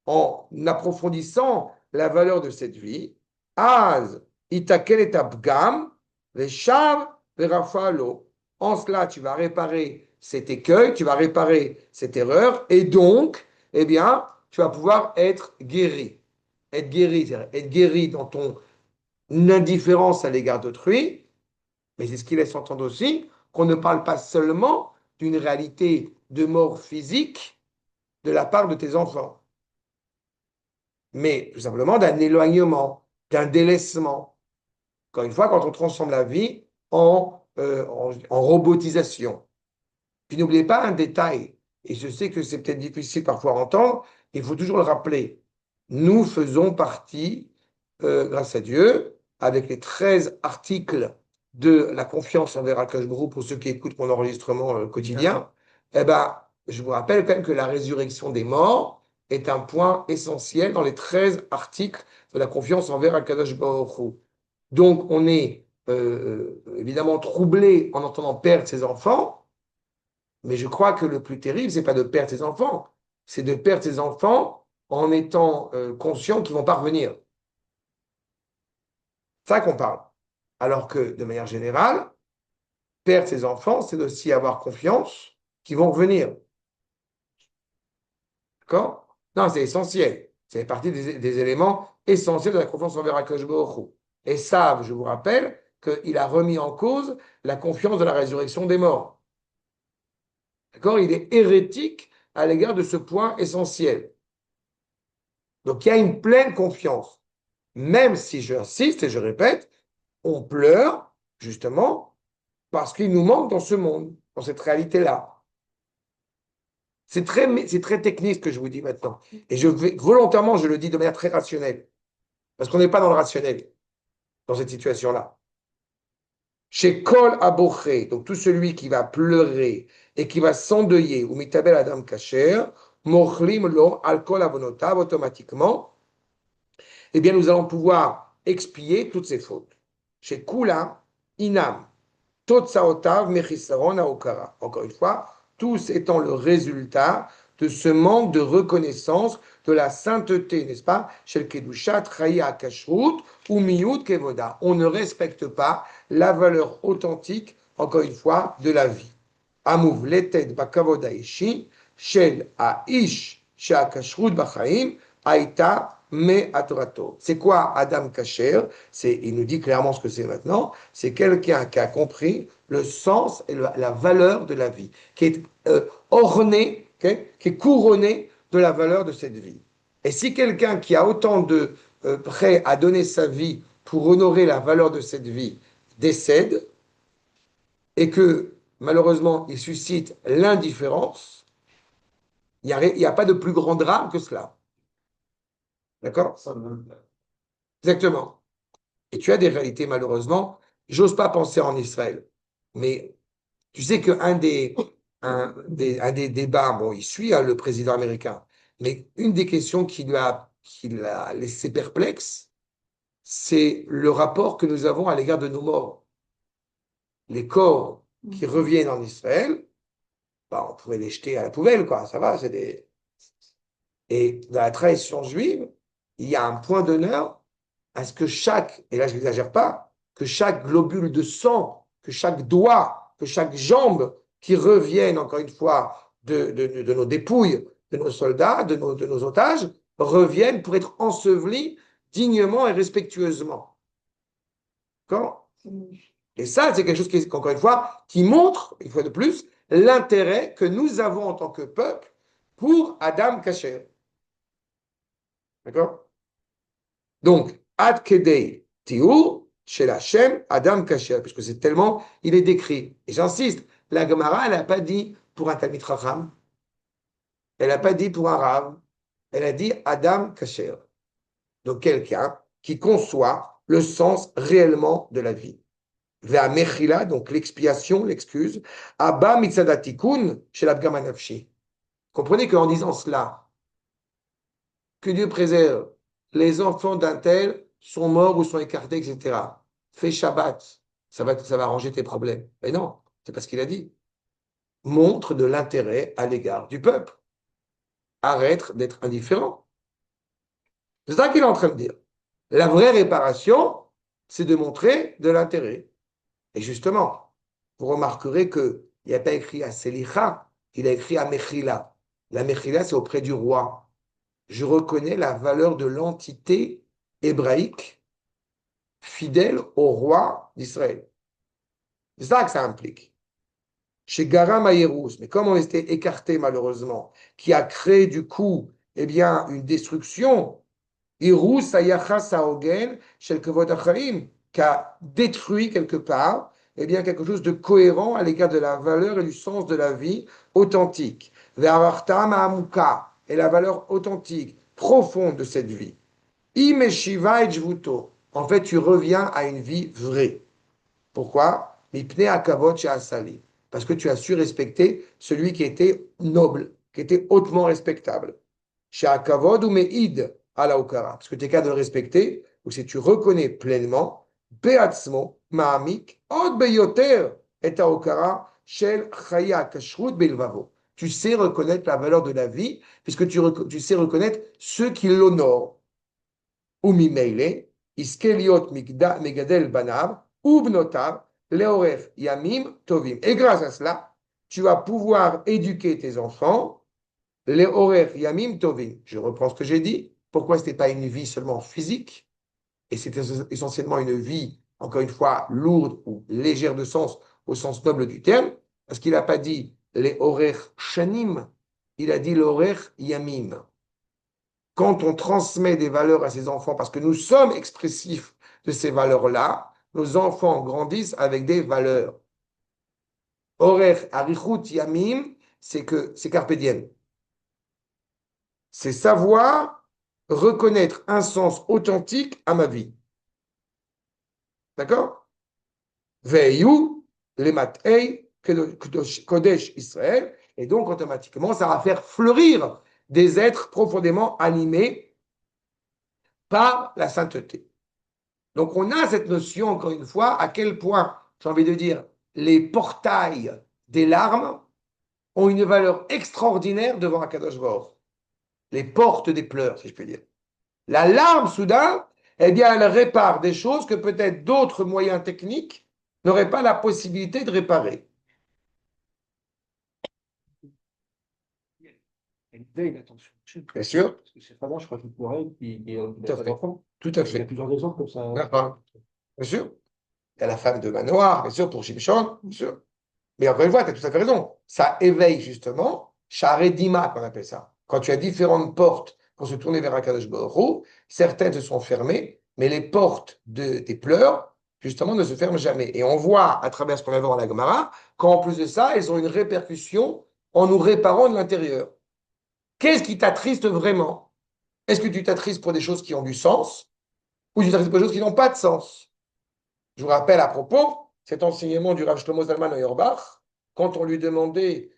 en approfondissant la valeur de cette vie, Az, Itakel et Abgam, Veshav, Verafalo. En cela, tu vas réparer cet écueil, tu vas réparer cette erreur, et donc, eh bien, tu vas pouvoir être guéri. Être guéri, c'est-à-dire être guéri dans ton indifférence à l'égard d'autrui, mais c'est ce qui laisse entendre aussi qu'on ne parle pas seulement d'une réalité de mort physique de la part de tes enfants, mais tout simplement d'un éloignement, d'un délaissement. Encore une fois, quand on transforme la vie en robotisation. Puis n'oubliez pas un détail, et je sais que c'est peut-être difficile parfois à entendre, il faut toujours le rappeler. Nous faisons partie, grâce à Dieu, avec les 13 articles de la confiance envers Akash Baruch pour ceux qui écoutent mon enregistrement quotidien. Eh ben, je vous rappelle quand même que la résurrection des morts est un point essentiel dans les 13 articles de la confiance envers Akadosh Baruch Hu. Donc, on est évidemment troublé en entendant perdre ses enfants, mais je crois que le plus terrible, c'est pas de perdre ses enfants, c'est de perdre ses enfants en étant conscient qu'ils vont pas revenir. C'est ça qu'on parle. Alors que, de manière générale, perdre ses enfants, c'est aussi avoir confiance qu'ils vont revenir. D'accord? Non, c'est essentiel. C'est partie des éléments essentiels de la confiance envers Akadosh Baruch Hu. Et ça, je vous rappelle qu'il a remis en cause la confiance de la résurrection des morts. D'accord? Il est hérétique à l'égard de ce point essentiel. Donc, il y a une pleine confiance. Même si, j'insiste et je répète, on pleure, justement, parce qu'il nous manque dans ce monde, dans cette réalité-là. C'est très technique ce que je vous dis maintenant. Et volontairement, je le dis de manière très rationnelle. Parce qu'on n'est pas dans le rationnel, dans cette situation-là. Chez Kol Aboché, donc tout celui qui va pleurer et qui va s'endeuiller, ou mitabel Adam Kacher, Mochlim lo alcool avonotav, automatiquement, eh bien nous allons pouvoir expier toutes ces fautes. Chez Kula, Inam, Totsaotav, Mechisaron, Aokara. Encore une fois, tous étant le résultat de ce manque de reconnaissance de la sainteté, n'est-ce pas? Shel Kedushat, Chaya Kashrut, ou Miyut Kevoda. On ne respecte pas la valeur authentique, encore une fois, de la vie. Amouv leted bakavoda ishi, shel aish shea kashrut bachaim, aita me atrato. C'est quoi Adam Kasher? Il nous dit clairement ce que c'est maintenant. C'est quelqu'un qui a compris le sens et la valeur de la vie, qui est orné, okay, qui est couronné de la valeur de cette vie. Et si quelqu'un qui a autant de prêt à donner sa vie pour honorer la valeur de cette vie décède, et que malheureusement, il suscite l'indifférence, il n'y a pas de plus grand drame que cela. D'accord? Exactement. Et tu as des réalités, malheureusement. J'ose pas penser en Israël. Mais tu sais un des débats, bon, il suit le président américain, mais une des questions qui l'a laissé perplexe, c'est le rapport que nous avons à l'égard de nos morts. Les corps qui reviennent en Israël, bah, on pourrait les jeter à la poubelle, quoi. Ça va, c'est des. Et dans la tradition juive, il y a un point d'honneur à ce que chaque, et là je n'exagère pas, que chaque globule de sang, que chaque doigt, que chaque jambe qui reviennent, encore une fois, de nos dépouilles, de nos soldats, de nos otages, reviennent pour être ensevelis dignement et respectueusement. D'accord? Et ça, c'est quelque chose qui, encore une fois, qui montre, une fois de plus, l'intérêt que nous avons en tant que peuple pour Adam Kasher. D'accord? Donc, Ad Kedei Tiur, chez la Shem, Adam Kasher, puisque c'est tellement, il est décrit. Et j'insiste, la Gemara, elle n'a pas dit pour un Talmid Chacham, elle n'a pas dit pour un Rav, elle a dit Adam Kasher. Donc, quelqu'un qui conçoit le sens réellement de la vie. Vers Mechila, donc l'expiation, l'excuse, Abba Mitzadatikun, chez l'Abgam Anafshi. Comprenez qu'en disant cela, que Dieu préserve, les enfants d'un tel sont morts ou sont écartés, etc. Fais Shabbat, ça va arranger tes problèmes. Mais non, c'est pas ce qu'il a dit. Montre de l'intérêt à l'égard du peuple. Arrête d'être indifférent. C'est ça qu'il est en train de dire. La vraie réparation, c'est de montrer de l'intérêt. Et justement, vous remarquerez qu'il n'y a pas écrit à Selicha, il a écrit à Mechila. La Mechila, c'est auprès du roi. Je reconnais la valeur de l'entité hébraïque fidèle au roi d'Israël. C'est ça que ça implique. Chez Garam Ayerous, mais comme on était écarté malheureusement, qui a créé du coup eh bien, une destruction, Irous Ayachas Haogen Shel Kevod Achaim, qui a détruit quelque part eh bien, quelque chose de cohérent à l'égard de la valeur et du sens de la vie authentique. Ve'avartam Ha'amuka, et la valeur authentique, profonde de cette vie. Imeshiva et Jvuto. En fait, tu reviens à une vie vraie. Pourquoi? Mipne akavod she'asali. Parce que tu as su respecter celui qui était noble, qui était hautement respectable. She'akavod ou me'id ala okara. Parce que tu es capable de le respecter, ou si tu reconnais pleinement, be'atzmo ma'amik od beyoter et okara shel chaya kashrut be'ilvavo. Tu sais reconnaître la valeur de la vie, puisque tu sais reconnaître ceux qui l'honorent. Ou mimeile, iskeliot megadel banav, ou bnotav, leoref yamim tovim. Et grâce à cela, tu vas pouvoir éduquer tes enfants, leoref yamim tovim. Je reprends ce que j'ai dit. Pourquoi ce n'était pas une vie seulement physique, et c'était essentiellement une vie, encore une fois, lourde ou légère de sens, au sens noble du terme, parce qu'il n'a pas dit les horer shanim, il a dit l'horer yamim. Quand on transmet des valeurs à ses enfants, parce que nous sommes expressifs de ces valeurs-là, nos enfants grandissent avec des valeurs. Horer arichut yamim, c'est carpe diem. C'est savoir reconnaître un sens authentique à ma vie. D'accord? Veyu, les matei, Kodesh Israël, et donc automatiquement, ça va faire fleurir des êtres profondément animés par la sainteté. Donc on a cette notion, encore une fois, à quel point, j'ai envie de dire, les portails des larmes ont une valeur extraordinaire devant Akadosh Baruch. Les portes des pleurs, si je puis dire. La larme, soudain, eh bien, elle répare des choses que peut-être d'autres moyens techniques n'auraient pas la possibilité de réparer. Il y a une attention. Bien sûr. Parce que c'est vraiment, je crois qu'il pourrait, il Tout à n'a pas fait. d'enfant. Tout à Il y a fait. plusieurs exemples comme ça. Bien sûr. Il y a la femme de Manoir, bien sûr, pour Shimshon, bien sûr. Mais encore une fois, tu as tout à fait raison. Ça éveille justement, Sharedima, qu'on appelle ça. Quand tu as différentes portes pour se tourner vers Akadosh Baruch Hu, certaines se sont fermées, mais les portes des pleurs justement, ne se ferment jamais. Et on voit à travers ce qu'on va voir dans la Gemara qu'en plus de ça, elles ont une répercussion en nous réparant de l'intérieur. Qu'est-ce qui t'attriste vraiment? Est-ce que tu t'attristes pour des choses qui ont du sens ou tu t'attristes pour des choses qui n'ont pas de sens? Je vous rappelle à propos cet enseignement du Rav Shlomo Zalman Auerbach, quand on lui demandait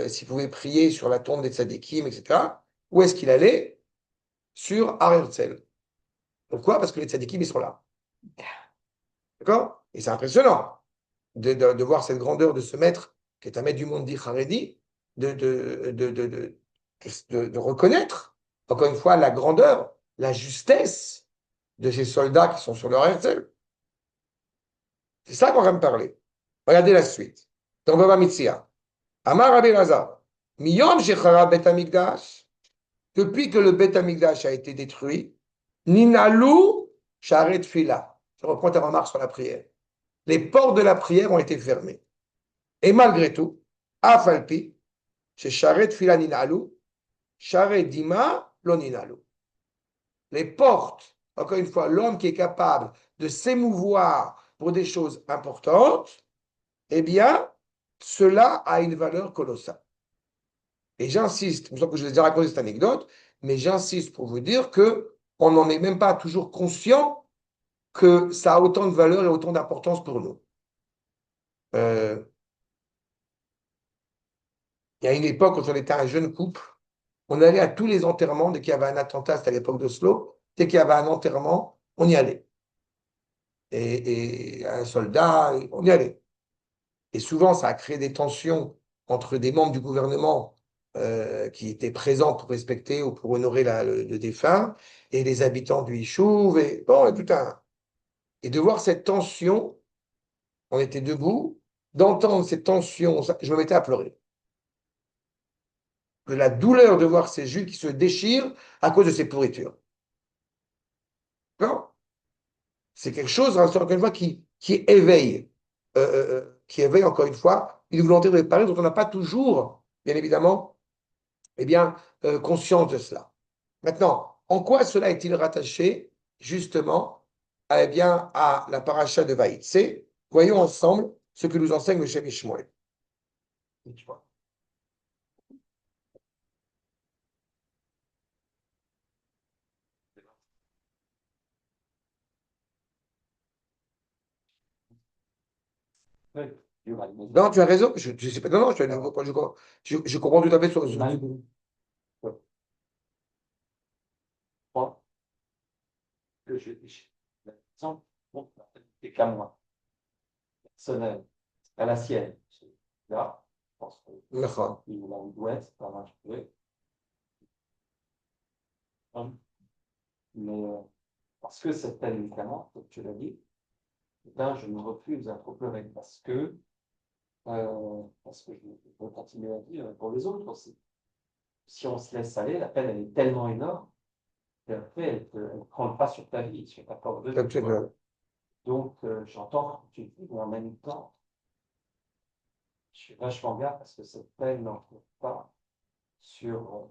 s'il pouvait prier sur la tombe des tzadikim, etc., où est-ce qu'il allait? Sur Har Herzl. Pourquoi? Parce que les tzadikim, ils sont là. D'accord? Et c'est impressionnant de voir cette grandeur de ce maître, qui est un maître du monde dit Haredi, de reconnaître, encore une fois, la grandeur, la justesse de ces soldats qui sont sur leur Herzl. C'est ça qu'on va me parler. Regardez la suite. Dans Baba Mitzia. Amar Rabbi Lazar. Miyom Shechara Bet Amikdash. Depuis que le Bet Amikdash a été détruit, Ninalu Sharet Fila. Je reprends ta remarque sur la prière. Les portes de la prière ont été fermées. Et malgré tout, Afalpi, chez Sharet Fila Ninalu, Sharet Dima Lo Ninalu. Les portes, encore une fois, l'homme qui est capable de s'émouvoir pour des choses importantes, eh bien, cela a une valeur colossale. Et j'insiste, je vous ai déjà raconté cette anecdote, mais j'insiste pour vous dire que on n'en est même pas toujours conscient que ça a autant de valeur et autant d'importance pour nous. Il y a une époque, quand on était un jeune couple, on allait à tous les enterrements, dès qu'il y avait un attentat, c'était à l'époque d'Oslo, dès qu'il y avait un enterrement, on y allait. Et un soldat, on y allait. Et souvent, ça a créé des tensions entre des membres du gouvernement qui étaient présents pour respecter ou pour honorer le défunt et les habitants du Yishuv. Et, bon, et, et de voir cette tension, on était debout, d'entendre cette tension, je me mettais à pleurer. De la douleur de voir ces juifs qui se déchirent à cause de ces pourritures. Non? C'est quelque chose, encore une fois, qui éveille encore une fois une volonté de réparer dont on n'a pas toujours, bien évidemment, eh bien, conscience de cela. Maintenant, en quoi cela est-il rattaché, justement, eh bien, à la paracha de Vaïtsé? Voyons ensemble ce que nous enseigne M. Mishmoel. Non, tu as raison. Je sais pas. Non, non, je comprends tout à fait. Que l'exemple c'est qu'à moi, personnel, à la sienne. Là, je pense qu'il D'accord. doit être, pas mal joué. Mais parce que c'est tel médicament, comme tu l'as dit, là, je me refuse à trop pleurer parce que je veux continuer à vivre pour les autres aussi. Si on se laisse aller, la peine, elle est tellement énorme qu'après, elle ne prend pas sur ta vie, sur ta porte de vie. Donc, j'entends ce que tu dis, mais en même temps, je suis vachement garde parce que cette peine n'en trouve pas sur,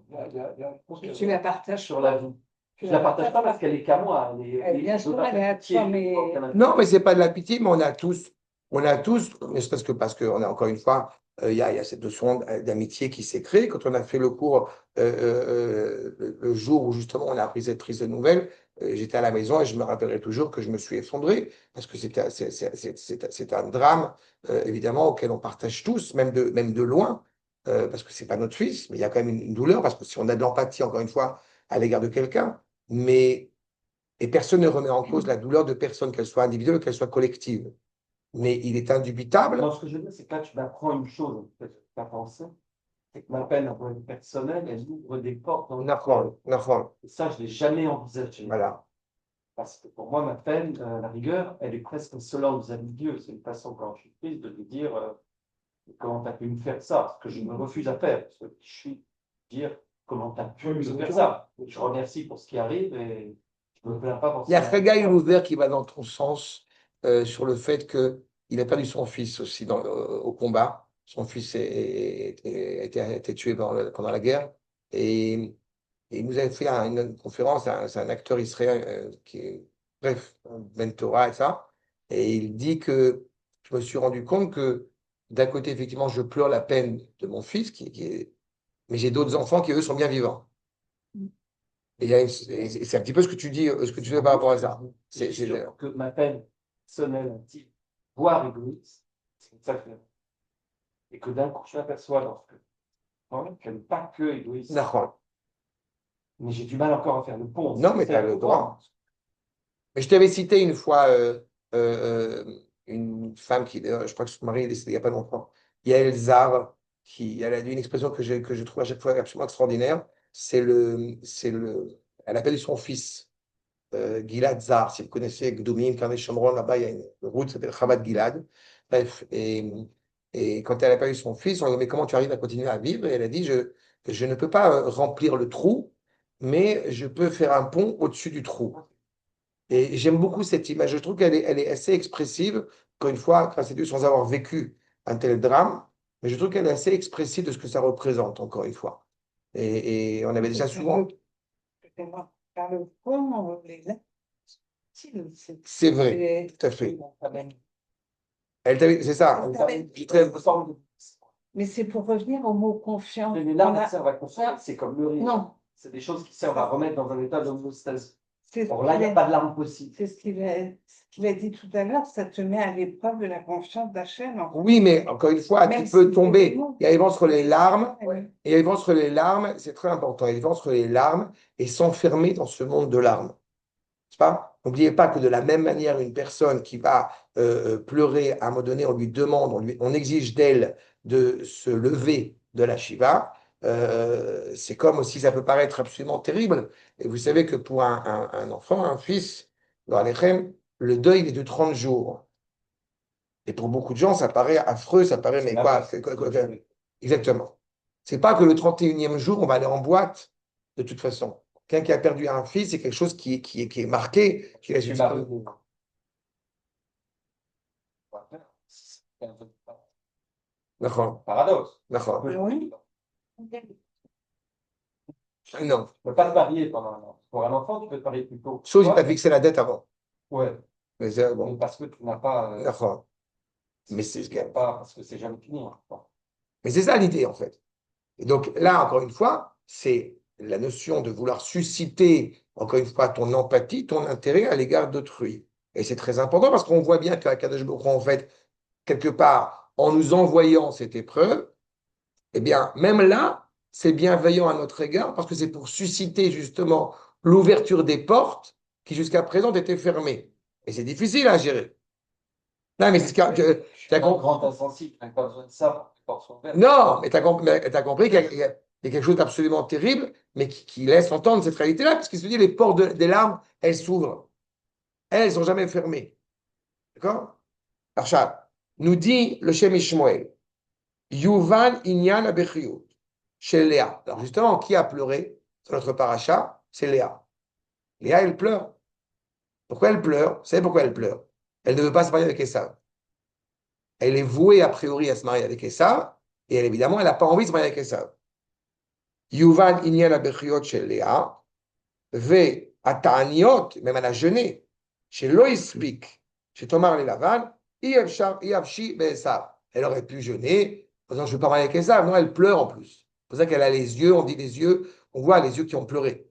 Tu la partages sur la vie. Je ne la partage pas parce qu'elle est qu'à moi. Bien sûr, elle est à toi, mais... Non, mais ce n'est pas de la pitié, mais on a tous, ne serait-ce que parce qu'on a encore une fois, il y a cette notion d'amitié qui s'est créée. Quand on a fait le cours le jour où justement on a appris cette triste nouvelle, j'étais à la maison et je me rappellerai toujours que je me suis effondré parce que c'est un drame évidemment auquel on partage tous, même de loin, parce que c'est pas notre fils, mais il y a quand même une douleur parce que si on a de l'empathie encore une fois à l'égard de quelqu'un, mais et personne ne remet en cause la douleur de personne, qu'elle soit individuelle ou qu'elle soit collective. Mais il est indubitable. Non, ce que je veux dire, c'est que là, tu m'apprends une chose, peut-être que tu as pensé, c'est que ma peine d'un point de vue personnel, elle ouvre des portes dans le N'importe. Et ça, je ne l'ai jamais envisagé. Voilà. Parce que pour moi, ma peine, la rigueur, elle est presque insolente vis-à-vis de Dieu. C'est une façon, quand je suis triste, de lui dire comment tu as pu me faire ça, ce que je me refuse à faire. Parce que je suis dire comment tu as pu me faire ça. Je remercie pour ce qui arrive et je ne me plains pas pour Il y a ça. Haggai Louver qui va dans ton sens sur le fait qu'il a perdu son fils aussi au combat. Son fils a été tué pendant la guerre. Et il nous avait fait une conférence, c'est un acteur israélien qui est, bref, Ben Torah et ça. Et il dit que je me suis rendu compte que d'un côté, effectivement, je pleure la peine de mon fils, mais j'ai d'autres enfants qui, eux, sont bien vivants. Et, et c'est un petit peu ce que tu dis, ce que tu fais par rapport à ça. C'est sûr que ma peine personnelle, intime, voire égoïste, c'est ça que et que d'un coup, je m'aperçois qu'elle n'est pas que égoïste. Non, Mais j'ai du mal encore à faire le pont. non, mais tu as le droit. Mais je t'avais cité une fois une femme qui, je crois que son mari est décédé il n'y a pas longtemps, Yael Zar, elle a dit une expression que je trouve à chaque fois absolument extraordinaire. Elle appelle son fils Gilad Zar. Si vous connaissez Gdoumim, Karne Shomron, là-bas, il y a une route qui s'appelle Chabad Gilad. Bref, et quand elle a pas eu son fils, on lui a dit, mais comment tu arrives à continuer à vivre? Et elle a dit, je ne peux pas remplir le trou, mais je peux faire un pont au-dessus du trou. Et j'aime beaucoup cette image. Je trouve elle est assez expressive, encore une fois, grâce à Dieu, sans avoir vécu un tel drame, mais je trouve qu'elle est assez expressive de ce que ça représente, encore une fois. Et on avait déjà souvent. Excusez-moi, par le fond, les lettres, C'est vrai, tout à fait. C'est ça. Mais c'est pour revenir au mot confiance. Les larmes servent à confiance, c'est comme le rire. Non. C'est des choses qui servent à remettre dans un état d'homéostasie. C'est Or là, il n'y a pas de larmes possibles. C'est ce qu'il a dit tout à l'heure, ça te met à l'épreuve de la confiance d'Hachem. Oui, mais encore une fois, tu peux tomber. Il y a entre les larmes, Ouais. et il y a entre les larmes, c'est très important, il y a entre les larmes et s'enfermer dans ce monde de larmes. C'est pas? N'oubliez pas que de la même manière, une personne qui va pleurer, à un moment donné, on lui demande, on exige d'elle de se lever de la Shiva. C'est comme aussi, ça peut paraître absolument terrible. Et vous savez que pour un enfant, un fils, dans l'Echem, le deuil il est de 30 jours. Et pour beaucoup de gens, ça paraît affreux, ça paraît, mais quoi, exactement. C'est pas que le 31e jour, on va aller en boîte, de toute façon. Quelqu'un qui a perdu un fils, c'est quelque chose qui est marqué, qui reste D'accord. Paradoxe. D'accord. Oui. Non. Tu ne peux pas te marier pendant un an. Pour un enfant, tu peux te marier plus tôt. Sauf si tu as fixé la dette avant. Ouais. Mais c'est Mais bon. parce que tu n'as pas. D'accord. Mais c'est pas parce que c'est jamais fini. Hein. Mais c'est ça l'idée, en fait. Et donc là, encore une fois, c'est la notion de vouloir susciter, encore une fois, ton empathie, ton intérêt à l'égard d'autrui. Et c'est très important parce qu'on voit bien qu'à Kadosh Baruch Hu, en fait, quelque part, en nous envoyant cette épreuve, eh bien, même là, c'est bienveillant à notre égard parce que c'est pour susciter justement l'ouverture des portes qui jusqu'à présent étaient fermées. Et c'est difficile à gérer. Non, mais c'est ce que tu as compris. Grand insensible, tu n'as pas besoin de ça pour son père. Non, mais tu as compris qu'il y a quelque chose d'absolument terrible, mais qui laisse entendre cette réalité-là, parce qu'il se dit les portes des larmes, elles s'ouvrent. Elles ne sont jamais fermées. D'accord? Alors, nous dit le Shem Ishmael, Yuval Inyan Abechiyut, chez Léa. Alors justement, qui a pleuré sur notre paracha? C'est Léa. Léa, elle pleure. Pourquoi elle pleure? Vous savez pourquoi elle pleure? Elle ne veut pas se marier avec Esav. Elle est vouée a priori à se marier avec Esav, et évidemment, elle n'a pas envie de se marier avec Esav. Yuval Inyan Abechiot chez Léa, Ve Ataniot, même elle a jeûné, chez Loïspik, chez Tomar le Lavan, Iavshi Be'esav. Elle aurait pu jeûner, en disant je ne veux pas marier avec Esav. Non, elle pleure en plus. C'est pour ça qu'elle a les yeux, on dit les yeux, on voit les yeux qui ont pleuré.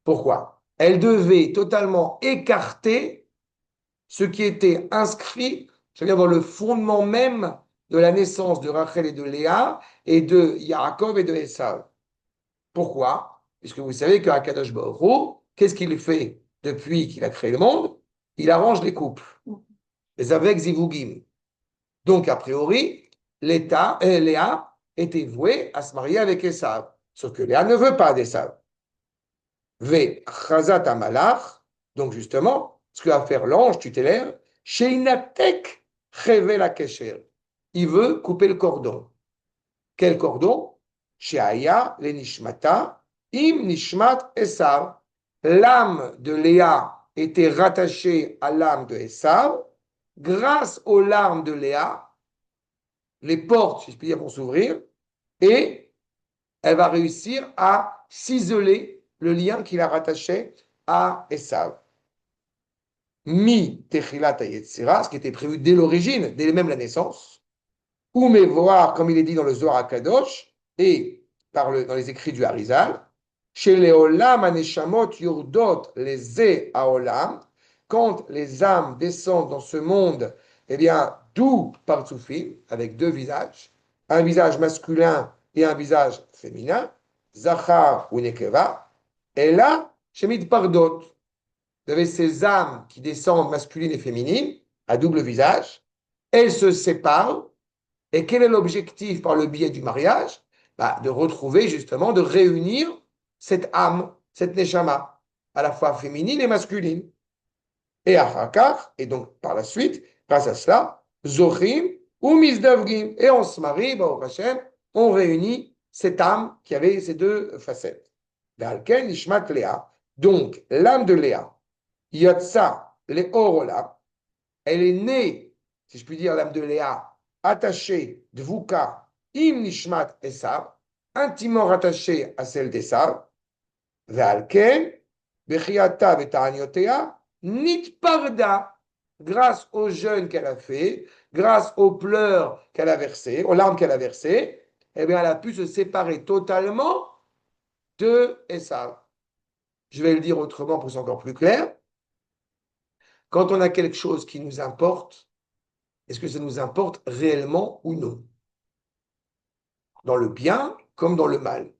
Pourquoi? Elle devait totalement écarter ce qui était inscrit, c'est-à-dire dans le fondement même de la naissance de Rachel et de Léa, et de Yaakov et de Esav. Pourquoi? Puisque vous savez qu'à Kadosh Baruch Hu, qu'est-ce qu'il fait depuis qu'il a créé le monde? Il arrange les couples, les avec zivugim. Donc, a priori, Léa était vouée à se marier avec Esav. Sauf que Léa ne veut pas d'Esav. Ve Chazat Amalach, donc justement, ce que va faire l'ange tutélaire, Sheinatek Chevel Kesher. Il veut couper le cordon. Quel cordon? Sheaya le Nishmata, Im Nishmat Esav. L'âme de Léa était rattachée à l'âme de Esav. Grâce aux larmes de Léa, les portes, si je puis dire, vont s'ouvrir et elle va réussir à ciseler le lien qui la rattachait à Esav. Mi Techilat Yetzira, ce qui était prévu dès l'origine, dès même la naissance, ou mais voir, comme il est dit dans le Zohar HaKadosh, et dans les écrits du Harizal, chez les Olam Aneshamot Yurdot les Ze Haolam, quand les âmes descendent dans ce monde, eh bien, d'où Partsufim, avec deux visages, un visage masculin et un visage féminin, Zachar ou Nekeva, et là, Shemit Pardot, vous avez ces âmes qui descendent masculines et féminines, à double visage, elles se séparent, et quel est l'objectif par le biais du mariage? De retrouver justement, de réunir cette âme, cette neshama, à la fois féminine et masculine. Et achakar, et donc par la suite, grâce à cela, zochim ou misdavgim, et on se marie, au Hashem, on réunit cette âme qui avait ces deux facettes. D'alken nishmat Léa, donc l'âme de Léa, yatsa le orola, elle est née, si je puis dire, l'âme de Léa, attachée, dvuka, im nishmat Esav, intimement rattachée à celle d'Esav, ve'alken, bechiata ve'ta'aniotea, nitparda, grâce aux jeûnes qu'elle a fait, grâce aux pleurs qu'elle a versés, aux larmes qu'elle a versées, eh bien, elle a pu se séparer totalement de Esav. Je vais le dire autrement pour que ce soit encore plus clair. Quand on a quelque chose qui nous importe, est-ce que ça nous importe réellement ou non? Dans le bien comme dans le mal.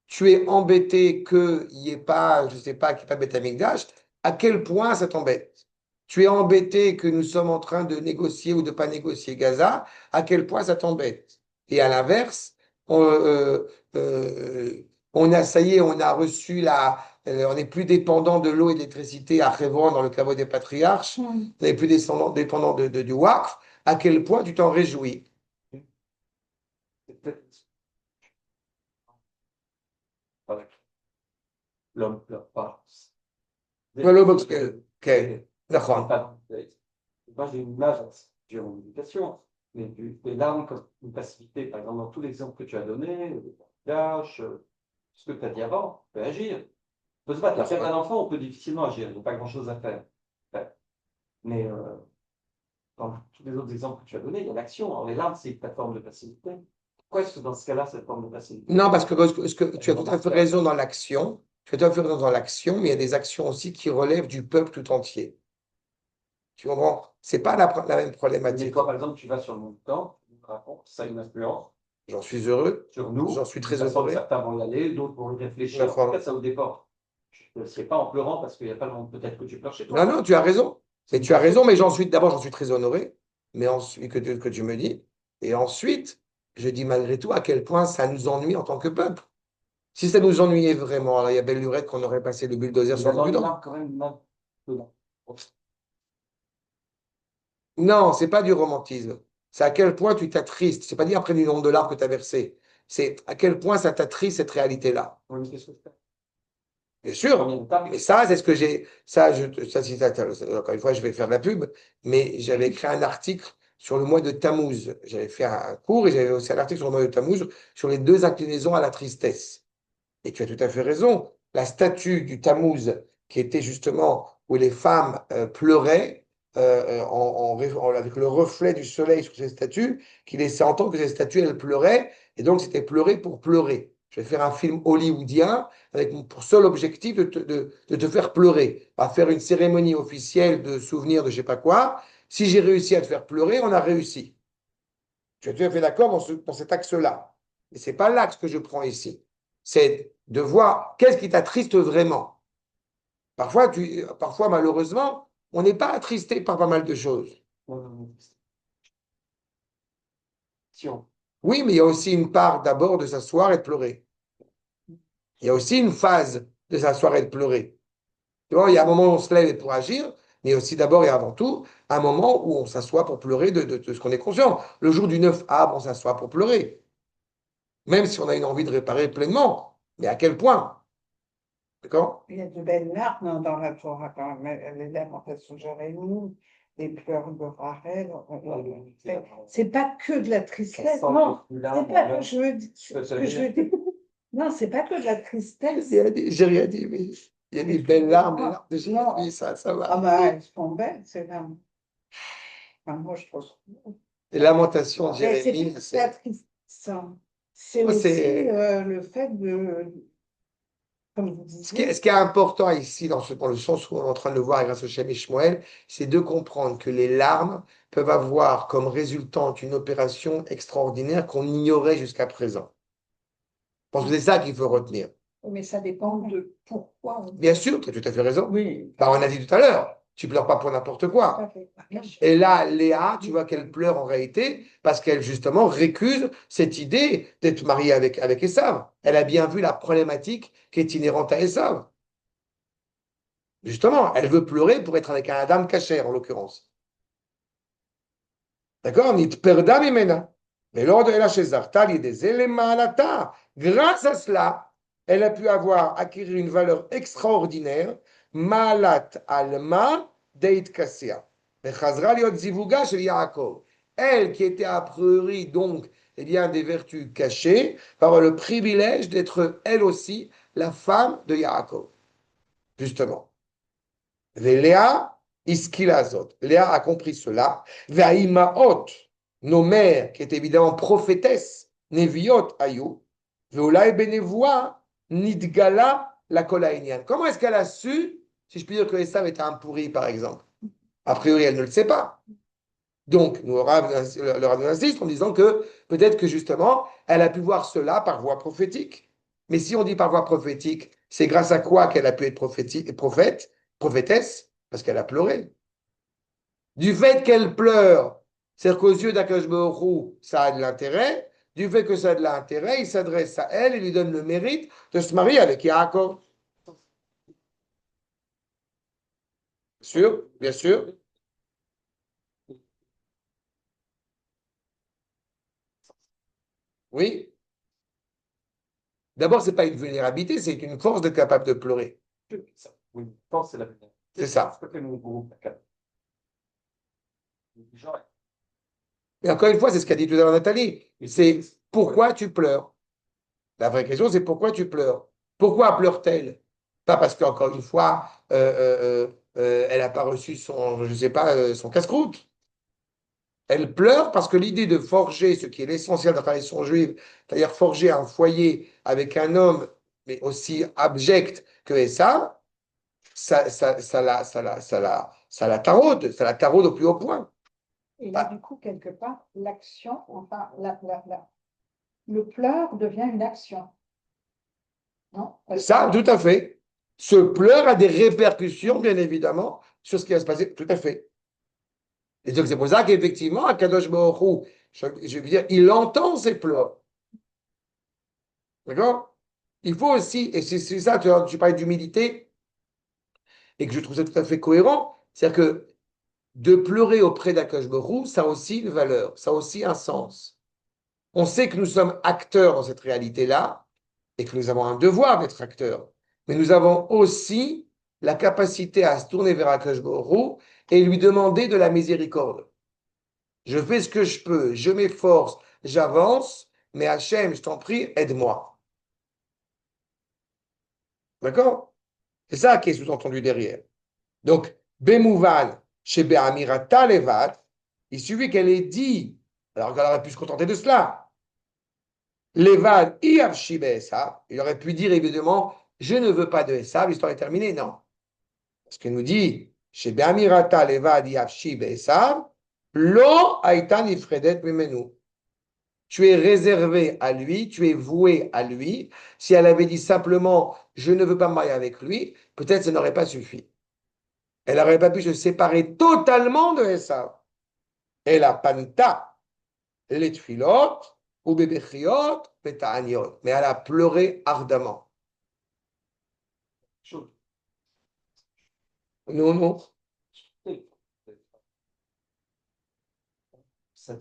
Tu es embêté qu'il n'y ait pas, je ne sais pas, qu'il n'y ait pas Beth Amikdash, à quel point ça t'embête? Tu es embêté que nous sommes en train de négocier ou de ne pas négocier Gaza, à quel point ça t'embête? Et à l'inverse, ça y est, on a reçu on n'est plus dépendant de l'eau et de l'électricité à Hebron dans le caveau des patriarches, on n'est plus dépendant du Waqf, à quel point tu t'en réjouis? L'homme pleure pas. Moi, j'ai une image, j'ai une éducation, mais des larmes comme une passivité, par exemple, dans tout l'exemple que tu as donné, le cache, ce que tu as dit avant, on peut agir. On peut se battre. La fête d'un enfant, on peut difficilement agir, il n'y a pas grand-chose à faire. Mais dans tous les autres exemples que tu as donnés, il y a l'action. Alors, les larmes, c'est une plateforme de passivité. Pourquoi est-ce que dans ce cas-là, cette forme de passivité? Non, parce que tu as tout à fait raison dans l'action. Tu as tout à fait raison dans l'action, mais il y a des actions aussi qui relèvent du peuple tout entier. Tu comprends? C'est pas la même Mais problématique. quand, par exemple, tu vas sur le montant, tu me racontes, ça a une influence J'en suis heureux. sur nous. J'en suis très De toute façon, heureux. certains vont y aller, d'autres vont y réfléchir. En tout cas, ça vous dépend. Je ne sais pas en pleurant parce qu'il n'y a pas longtemps, peut-être que tu pleures chez toi. Non, non, tu as raison. Mais tu as raison, mais d'abord, j'en suis très honoré, mais ensuite, que tu me dis. Et ensuite, je dis malgré tout à quel point ça nous ennuie en tant que peuple. Si ça nous ennuyait vraiment, alors il y a belle lurette qu'on aurait passé le bulldozer sur le bidon. Quand même, Non, c'est pas du romantisme. C'est à quel point tu t'attristes. C'est pas dire après du nombre de larmes que tu as versé. C'est à quel point ça t'attriste cette réalité-là. oui, qu'est-ce que je fais? Bien sûr. Combien de temps? Mais ça, c'est ce que j'ai. Ça, encore une fois, je vais faire de la pub, mais j'avais écrit un article sur le mois de Tammuz. J'avais fait un cours et j'avais aussi un article sur le mois de Tammuz sur les deux inclinaisons à la tristesse. Et tu as tout à fait raison. La statue du Tammuz, qui était justement où les femmes pleuraient avec le reflet du soleil sur ces statues, qui laissait entendre que ces statues, elles pleuraient, et donc c'était pleurer pour pleurer. Je vais faire un film hollywoodien avec pour seul objectif de te faire pleurer, pas faire une cérémonie officielle de souvenir de je sais pas quoi. Si j'ai réussi à te faire pleurer, on a réussi. Tu es tout à fait d'accord dans cet axe-là. Mais ce n'est pas l'axe que je prends ici. C'est de voir qu'est-ce qui t'attriste vraiment. Parfois, malheureusement, on n'est pas attristé par pas mal de choses. Oui, mais il y a aussi une part d'abord de s'asseoir et de pleurer. Il y a aussi une phase de s'asseoir et de pleurer. Tu vois, il y a un moment où on se lève pour agir, mais aussi d'abord et avant tout, un moment où on s'assoit pour pleurer de ce qu'on est conscient. Le jour du 9 Av, on s'assoit pour pleurer. Même si on a une envie de réparer pleinement. Mais à quel point? D'accord? Il y a de belles larmes dans la Torah quand même. Les larmes en fait sont Jérémie, les pleurs de Rachel. C'est pas que de la tristesse. Non, c'est pas que je veux dire. Non, c'est pas que de la tristesse. J'ai rien dit, mais Il y a des belles larmes, des larmes de joie. Oui, ça Ah va. bah, elles sont belles, c'est là. Enfin, moi, je trouve. Les lamentations de Mais c'est Jérémie, plus la tristesse. C'est moi, aussi c'est le fait de, comme vous disiez, ce qui est important ici, dans le sens où on est en train de le voir grâce au Shem et Shmuel, c'est de comprendre que les larmes peuvent avoir comme résultante une opération extraordinaire qu'on ignorait jusqu'à présent. Je pense que c'est ça qu'il faut retenir. Mais ça dépend de pourquoi on Bien sûr, tu as tout à fait raison. oui, Bah, on a dit tout à l'heure, tu pleures pas pour n'importe quoi. tout à fait. Bien sûr. Et là, Léa, tu vois qu'elle pleure en réalité parce qu'elle, justement, récuse cette idée d'être mariée avec Esav. Elle a bien vu la problématique qui est inhérente à Esav. Justement, elle veut pleurer pour être avec un Adam Kacher, en l'occurrence. D'accord? Nit perda mimena. Mais lors de la Shezarta, des éléments à la. Grâce à cela, elle a pu acquérir une valeur extraordinaire. Malat alma deit kassia. Chazra liot zivuga shel Yaakov. Elle qui était a priori donc eh bien, des vertus cachées, par le privilège d'être elle aussi la femme de Yaakov. Justement. Léa, Iskilazot. Léa a compris cela. Ve'aimaot, nos mères, qui étaient évidemment prophétesses, Neviot Ayou, Ve'olai Benevoa, Nidgala, la Kolaïnian. Comment est-ce qu'elle a su, si je puis dire que Esav était un pourri, par exemple? A priori, elle ne le sait pas. Donc, nous leur insiste en disant que peut-être que justement, elle a pu voir cela par voie prophétique. Mais si on dit par voie prophétique, c'est grâce à quoi qu'elle a pu être prophétesse? Parce qu'elle a pleuré. Du fait qu'elle pleure, c'est-à-dire qu'aux yeux d'Akash Baruch Hu, ça a de l'intérêt. Du fait que ça a de l'intérêt, il s'adresse à elle et lui donne le mérite de se marier avec Yaakov. Sûr, bien sûr. Oui. D'abord, ce n'est pas une vulnérabilité, c'est une force de capable de pleurer. Oui, je pense que c'est la même. C'est ça. Ce que fait mon groupe. Genre, Et encore une fois, c'est ce qu'a dit tout à l'heure Nathalie. C'est pourquoi tu pleures. La vraie question, c'est pourquoi tu pleures. Pourquoi pleure-t-elle? Pas parce qu'encore une fois, elle n'a pas reçu son, je sais pas, son casse-croûte. Elle pleure parce que l'idée de forger ce qui est l'essentiel de la tradition juive, c'est-à-dire forger un foyer avec un homme, mais aussi abject que Esav, ça la taraude au plus haut point. Et là, du coup, quelque part, l'action, enfin, le pleur devient une action. Non? Ça, tout à fait. Ce pleur a des répercussions, bien évidemment, sur ce qui va se passer. Tout à fait. Et donc, c'est pour ça qu'effectivement, Akadosh Baruch Hu, je veux dire, il entend ces pleurs. D'accord? Il faut aussi, et c'est ça, tu parlais d'humilité, et que je trouve ça tout à fait cohérent, c'est-à-dire que de pleurer auprès d'Akadosh Baruch Hu, ça a aussi une valeur, ça a aussi un sens. On sait que nous sommes acteurs dans cette réalité-là, et que nous avons un devoir d'être acteurs. Mais nous avons aussi la capacité à se tourner vers Akash Baruch Hu et lui demander de la miséricorde. Je fais ce que je peux, je m'efforce, j'avance, mais Hachem, je t'en prie, aide-moi. D'accord? C'est ça qui est sous-entendu derrière. Donc, Bemouvan, chez Be'amirata Levad, il suffit qu'elle ait dit, alors qu'elle aurait pu se contenter de cela. Levad, Iavshi Be'esav, il aurait pu dire évidemment, je ne veux pas de Esav, l'histoire est terminée. Non. Parce qu'il nous dit, chez Be'amirata Levad, Iavshi Be'esav, Lo Aitan Ifredet Mimenu. Tu es réservé à lui, tu es voué à lui. Si elle avait dit simplement, je ne veux pas me marier avec lui, peut-être ça n'aurait pas suffi. Elle n'aurait pas pu se séparer totalement de Esav. Elle a panta, les tfilot, ou bebechiot, beta'aniot. Mais elle a pleuré ardemment. chose. Non, non. C'est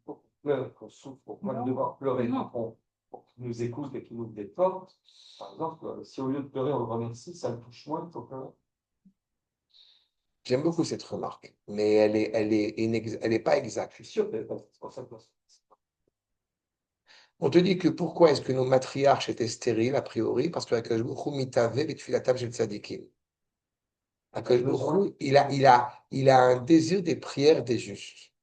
pour qu'on pleure, qu'on souffre, pour qu'on devoir pleurer, pour qu'il nous écoute et qu'il nous des portes. Par exemple, si au lieu de pleurer, on le remercie, ça le touche moins, il faut pleurer. J'aime beaucoup cette remarque, mais elle est pas exacte. Je suis sûr que c'est pour ça que On te dit que pourquoi est-ce que nos matriarches étaient stériles, a priori? Parce que la Baruch Hu mitave betfilatam shel tzadikim. Akadosh Baruch Hu, il a un désir des prières des justes.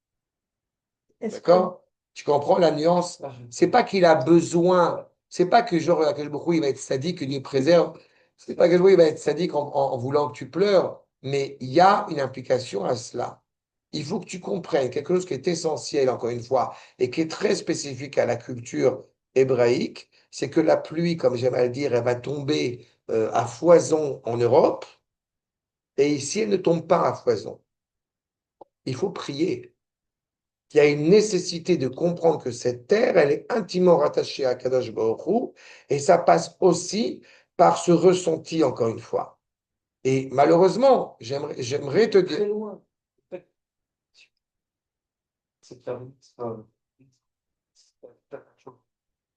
D'accord? Tu comprends la nuance? C'est pas qu'il a besoin, c'est pas que genre Akadosh Baruch Hu, il va être sadique, il nous préserve. C'est pas que il va être sadique en voulant que tu pleures, mais il y a une implication à cela. Il faut que tu comprennes quelque chose qui est essentiel, encore une fois, et qui est très spécifique à la culture hébraïque, c'est que la pluie, comme j'aime à le dire, elle va tomber à foison en Europe, et ici, elle ne tombe pas à foison. Il faut prier. Il y a une nécessité de comprendre que cette terre, elle est intimement rattachée à Kadosh Baruch Hu, et ça passe aussi par ce ressenti, encore une fois. Et malheureusement, j'aimerais te Très dire... loin. C'est faire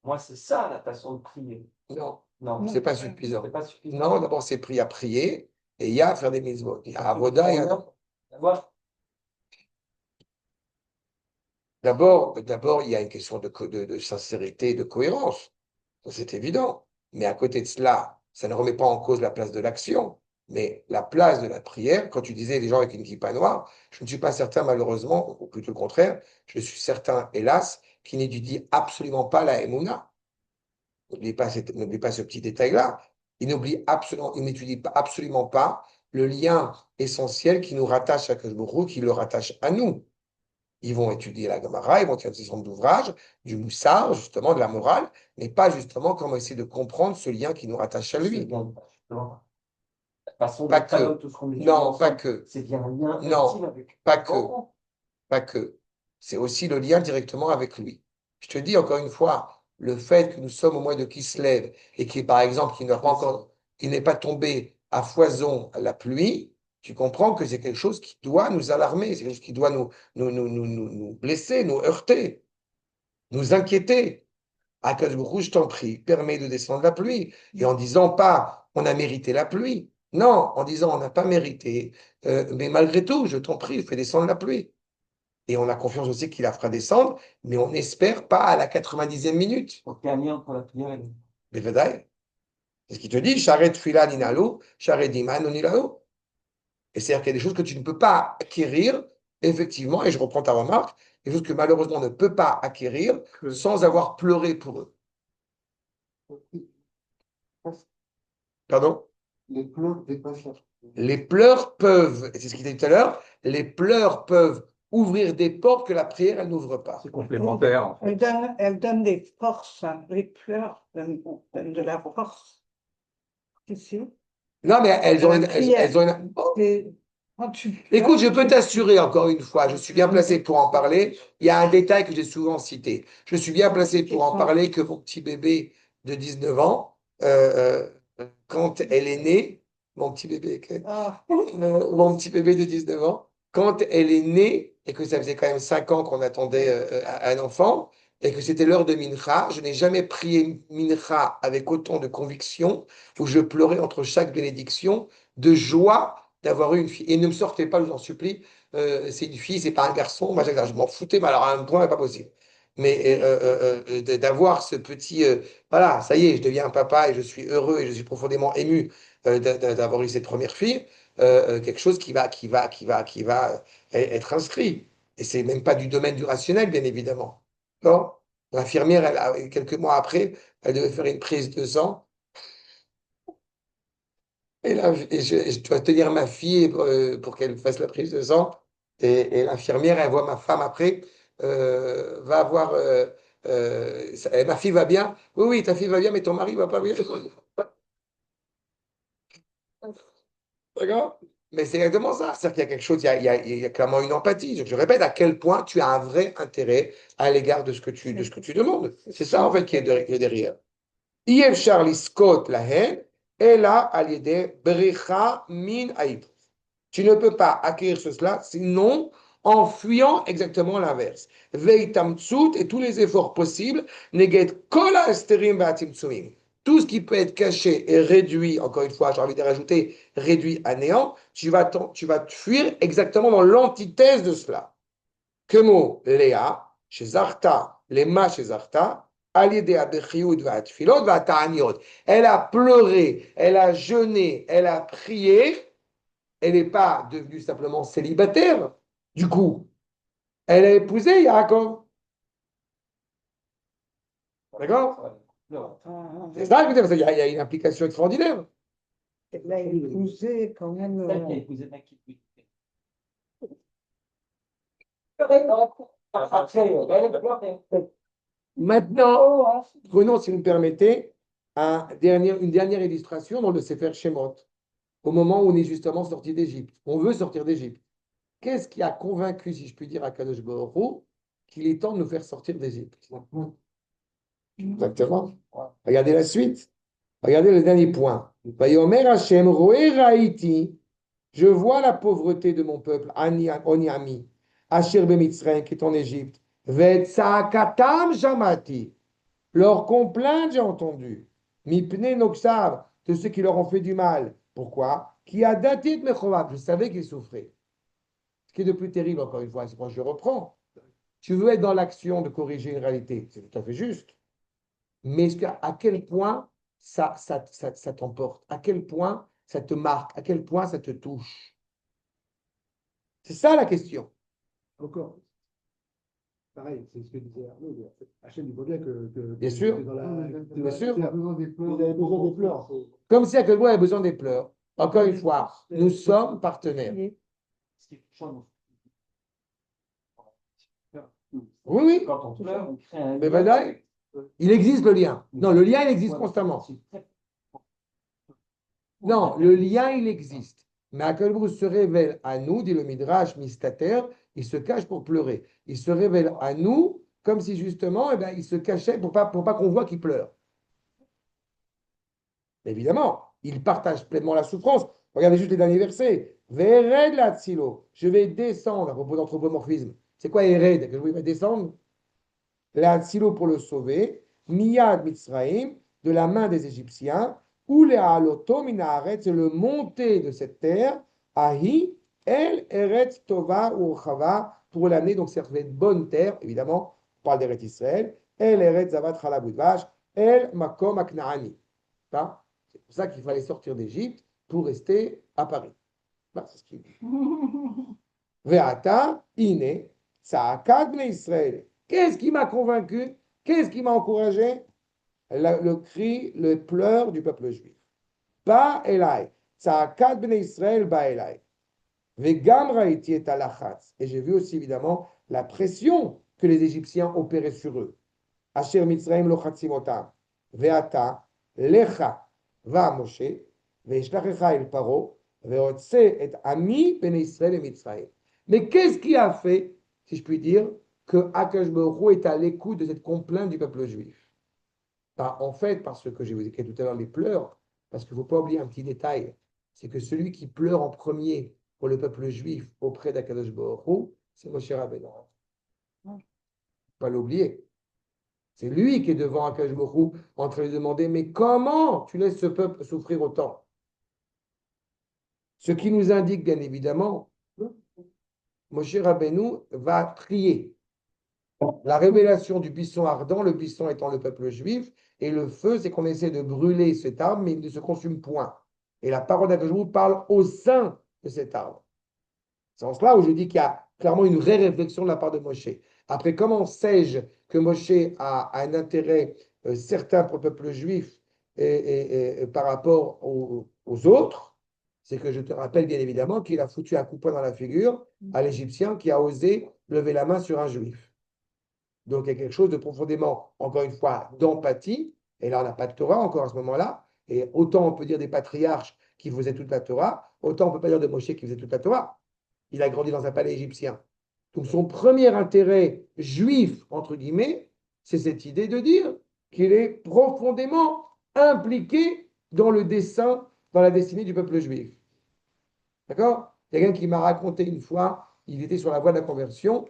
moi, c'est ça la façon de prier. Non, Non, c'est pas suffisant. c'est pas suffisant. Non, d'abord, c'est prier à prier, et il y a à faire des mitzvot. Il y a à Avoda, il y a... D'abord, D'abord, il y a une question de sincérité, de cohérence. Ça, c'est évident. Mais à côté de cela, ça ne remet pas en cause la place de l'action. Mais la place de la prière, quand tu disais les gens avec une kippa noire, je ne suis pas certain, malheureusement, ou plutôt le contraire, je suis certain, hélas, qui n'étudie absolument pas la Emouna. N'oublie pas ce petit détail-là. Il n'étudie absolument pas le lien essentiel qui nous rattache à Kajbourou, qui le rattache à nous. Ils vont étudier la Gemara, ils vont étudier un certain nombre d'ouvrages, du Moussard, justement, de la morale, mais pas justement comment essayer de comprendre ce lien qui nous rattache à lui. la façon Pas de que. tout ce qu'on étudie Non, pas ensemble, que. c'est bien un lien Non, intime avec pas que. Bon, Pas que. C'est aussi le lien directement avec lui. Je te dis encore une fois, le fait que nous sommes au mois de Kislev et qui, par exemple, il n'est pas tombé à foison la pluie, tu comprends que c'est quelque chose qui doit nous alarmer, c'est quelque chose qui doit nous blesser, nous heurter, nous inquiéter. Akash Baruch Hu, je t'en prie, permet de descendre la pluie. Et en disant pas, on a mérité la pluie. Non, en disant, on n'a pas mérité. Mais malgré tout, je t'en prie, fais descendre la pluie. Et on a confiance aussi qu'il la fera descendre, mais on n'espère pas à la 90e minute. donc il y a un lien entre la prière et le... Mais Vedaï, c'est ce qu'il te dit, Sharet Fila Ninalo, Sharet Diman Nilalo. Et c'est-à-dire qu'il y a des choses que tu ne peux pas acquérir, effectivement, et je reprends ta remarque, des choses que malheureusement on ne peut pas acquérir sans avoir pleuré pour eux. Pardon? Les pleurs dépassent la... Les pleurs peuvent, et c'est ce qu'il dit tout à l'heure, les pleurs peuvent ouvrir des portes que la prière, elle n'ouvre pas. C'est complémentaire, en fait. Elle donne des forces, hein. Les pleurs donnent de la force. Ici. Non, mais elles ont Quand tu pleures, Écoute, je peux t'assurer encore une fois, je suis bien placé pour en parler. Il y a un détail que j'ai souvent cité. Je suis bien placé pour en parler que mon petit bébé de 19 ans, quand elle est née, mon petit bébé, mon petit bébé de 19 ans, quand elle est née, et que ça faisait quand même 5 ans qu'on attendait un enfant, et que c'était l'heure de Mincha, je n'ai jamais prié Mincha avec autant de conviction, où je pleurais entre chaque bénédiction, de joie d'avoir eu une fille. Et ne me sortez pas, je vous en supplie, c'est une fille, c'est pas un garçon, moi je m'en foutais, mais alors à un point, pas possible. Mais d'avoir ce petit, voilà, ça y est, je deviens un papa et je suis heureux et je suis profondément ému d'avoir eu cette première fille, quelque chose qui va être inscrit. Et c'est même pas du domaine du rationnel, bien évidemment. Non? L'infirmière, quelques mois après, elle devait faire une prise de sang. Et là, je dois tenir ma fille pour qu'elle fasse la prise de sang. Et l'infirmière, elle voit ma femme après, va avoir. Ma fille va bien. Oui, oui, ta fille va bien, mais ton mari va pas bien. D'accord? Mais c'est exactement ça. C'est-à-dire qu'il y a quelque chose, il y a clairement une empathie. Je répète à quel point tu as un vrai intérêt à l'égard de ce que tu demandes. C'est ça, en fait, qui est derrière. אי אפשר לזכות להן, אלא על ידי בריחה מן העיב. Tu ne peux pas acquérir cela, sinon en fuyant exactement l'inverse. Veitamtsut et tous les efforts possibles, neget kol haesterim v'atimtsumim. Tout ce qui peut être caché et réduit, encore une fois, j'ai envie de rajouter, réduit à néant, tu vas te fuir exactement dans l'antithèse de cela. Que mot Léa, chez Zarta, les ma chez Zarta, Elle a pleuré, elle a jeûné, elle a prié. Elle n'est pas devenue simplement célibataire. Du coup, elle a épousé Yaakov. D'accord? C'est ça que je veux dire, parce qu'il y a une implication extraordinaire. Elle a épousé quand même. Celle qui a épousé le mec qui Maintenant, prenons, si vous me permettez, une dernière illustration dans le Sefer Shemot, au moment où on est justement sorti d'Égypte. On veut sortir d'Égypte. Qu'est-ce qui a convaincu, si je puis dire, à Kadosh Baruch Hu, qu'il est temps de nous faire sortir d'Égypte? Exactement. Regardez la suite. Regardez le dernier point. Vayomer Hashem, roé raïti, je vois la pauvreté de mon peuple, Oniami, Asher Bemitzrayim, qui est en Égypte. Vetsakatam jamati, leur complainte, j'ai entendu. Mipne noksav, de ceux qui leur ont fait du mal. Pourquoi? Qui a daté de Mechovav, je savais qu'ils souffraient. Ce qui est de plus terrible, encore une fois, c'est quand je reprends. Tu veux être dans l'action de corriger une réalité, c'est tout à fait juste. Mais à quel point ça t'emporte? À quel point ça te marque? À quel point ça te touche? C'est ça la question. Encore. Pareil, c'est ce que disait Arnaud. Hachem, il voit bien que Bien sûr. Bien sûr. Il a besoin des pleurs. Vous avez besoin des pleurs. Comme si à quel point il a besoin des pleurs. Encore une fois, nous sommes partenaires. Oui, oui. Quand on pleure, on crée un Mais lien. voilà, il existe le lien. Non, le lien, il existe constamment. Non, le lien, il existe. Mais Akadosh se révèle à nous, dit le Midrash Mistater, il se cache pour pleurer. Il se révèle à nous comme si justement, il se cachait pour pas qu'on voit qu'il pleure. Évidemment, il partage pleinement la souffrance. Regardez juste les derniers versets. Vered la tsilo, je vais descendre à propos d'anthropomorphisme. C'est quoi Ered? Que je vais descendre la tsilo pour le sauver. Miyad Mitzraim, de la main des Égyptiens. Ou les haloto minaharet, c'est le monter de cette terre. Ahi, el eretz tova ou chava, pour l'année, donc c'est une bonne terre, évidemment, on parle d'Eretz Israël. El eretz zavat chalabudvash, el makom aknaani. C'est pour ça qu'il fallait sortir d'Égypte pour rester à Paris. C'est ce qu'il dit. Ve'ata, ine, sa'akad bnei Israël. Qu'est-ce qui m'a convaincu? Qu'est-ce qui m'a encouragé? Le cri, le pleur du peuple juif. Ba elai, sa'akad bnei Israël ba elai. Ve'gam ra'iti et alachatz. Et j'ai vu aussi évidemment la pression que les Égyptiens opéraient sur eux. Asher Mitzrayim lochatzim otam. Ve'ata, lecha. Va Moshe, ve'ishlachecha el paro, ve'otse et ami ben Israël et Mitzrayim. Mais qu'est-ce qui a fait, si je puis dire, que Akash Baruch Hu est à l'écoute de cette complainte du peuple juif? En fait, parce que j'ai vous écrit tout à l'heure les pleurs, parce qu'il ne faut pas oublier un petit détail, c'est que celui qui pleure en premier pour le peuple juif auprès d'Akadosh Baruch Hu, c'est Moshe Rabbeinu. Il ne faut pas l'oublier. C'est lui qui est devant Akash Baruch Hu en train de lui demander, mais comment tu laisses ce peuple souffrir autant? Ce qui nous indique bien évidemment, Moshe Rabbeinu va prier. La révélation du buisson ardent, le buisson étant le peuple juif, et le feu, c'est qu'on essaie de brûler cet arbre, mais il ne se consume point. Et la parole d'Akash Baruch Hu parle au sein de cet arbre. C'est en cela où je dis qu'il y a clairement une vraie réflexion de la part de Moshe. Après, comment sais-je que Moshe a un intérêt certain pour le peuple juif et par rapport aux autres? C'est que je te rappelle bien évidemment qu'il a foutu un coup de poing dans la figure à l'Égyptien qui a osé lever la main sur un juif. Donc il y a quelque chose de profondément, encore une fois, d'empathie. Et là, on n'a pas de Torah encore à ce moment-là. Et autant on peut dire des patriarches qui faisaient toute la Torah, autant on ne peut pas dire de Moshe qui faisait toute la Torah. Il a grandi dans un palais égyptien. Donc son premier intérêt juif, entre guillemets, c'est cette idée de dire qu'il est profondément impliqué dans le dessein, dans la destinée du peuple juif. D'accord? Il y a quelqu'un qui m'a raconté une fois, il était sur la voie de la conversion,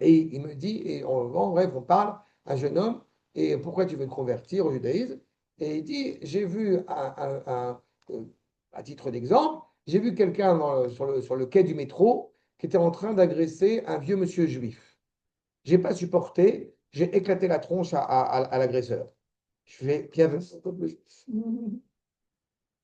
et il me dit, et en bref, on parle, un jeune homme, et pourquoi tu veux te convertir au judaïsme? Et il dit, j'ai vu, à titre d'exemple, j'ai vu quelqu'un sur le quai du métro qui était en train d'agresser un vieux monsieur juif. Je n'ai pas supporté, j'ai éclaté la tronche à l'agresseur. Je fais bien un peu plus.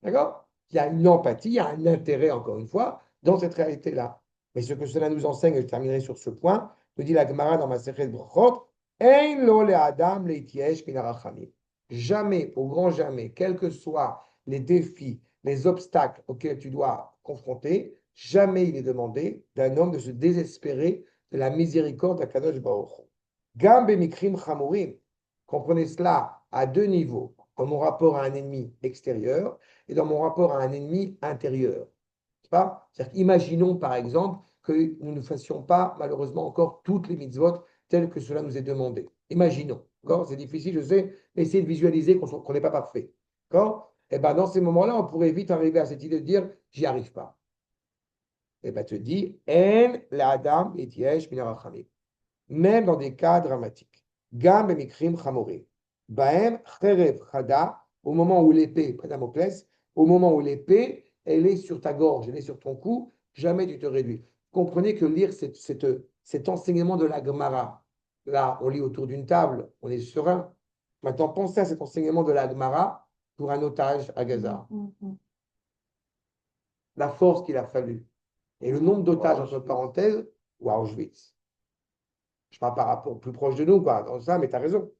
D'accord? Il y a une empathie, il y a un intérêt, encore une fois, dans cette réalité-là. Mais ce que cela nous enseigne, et je terminerai sur ce point, nous dit la Gemara dans ma Sechet Brachot, Ein lo le Adam leitiesh min harachamim. Jamais, au grand jamais, quels que soient les défis, les obstacles auxquels tu dois confronter, jamais il est demandé d'un homme de se désespérer de la miséricorde d'Akadosh Baruch Hu. Gam bemikrim chamurim. Comprenez cela à deux niveaux. Dans mon rapport à un ennemi extérieur et dans mon rapport à un ennemi intérieur. C'est-à-dire imaginons par exemple que nous ne fassions pas malheureusement encore toutes les mitzvot telles que cela nous est demandé. Imaginons. C'est difficile, je sais, mais essayez de visualiser qu'on n'est pas parfait. Et ben dans ces moments-là, on pourrait vite arriver à cette idée de dire j'y arrive pas. Et ben te dis En la Adam et Yesh min harachamim. Même dans des cas dramatiques. Gam bemikrim chamorim. Baem cherev chada, au moment où l'épée, Damoclès, au moment où l'épée, elle est sur ta gorge, elle est sur ton cou, jamais tu te réduis. Comprenez que lire cet enseignement de la Gemara, là, on lit autour d'une table, on est serein. Maintenant, pensez à cet enseignement de la Gemara pour un otage à Gaza. La force qu'il a fallu. Et le nombre d'otages, entre parenthèses, ou à Auschwitz. Je parle par rapport plus proche de nous, quoi, dans ça, mais tu as raison.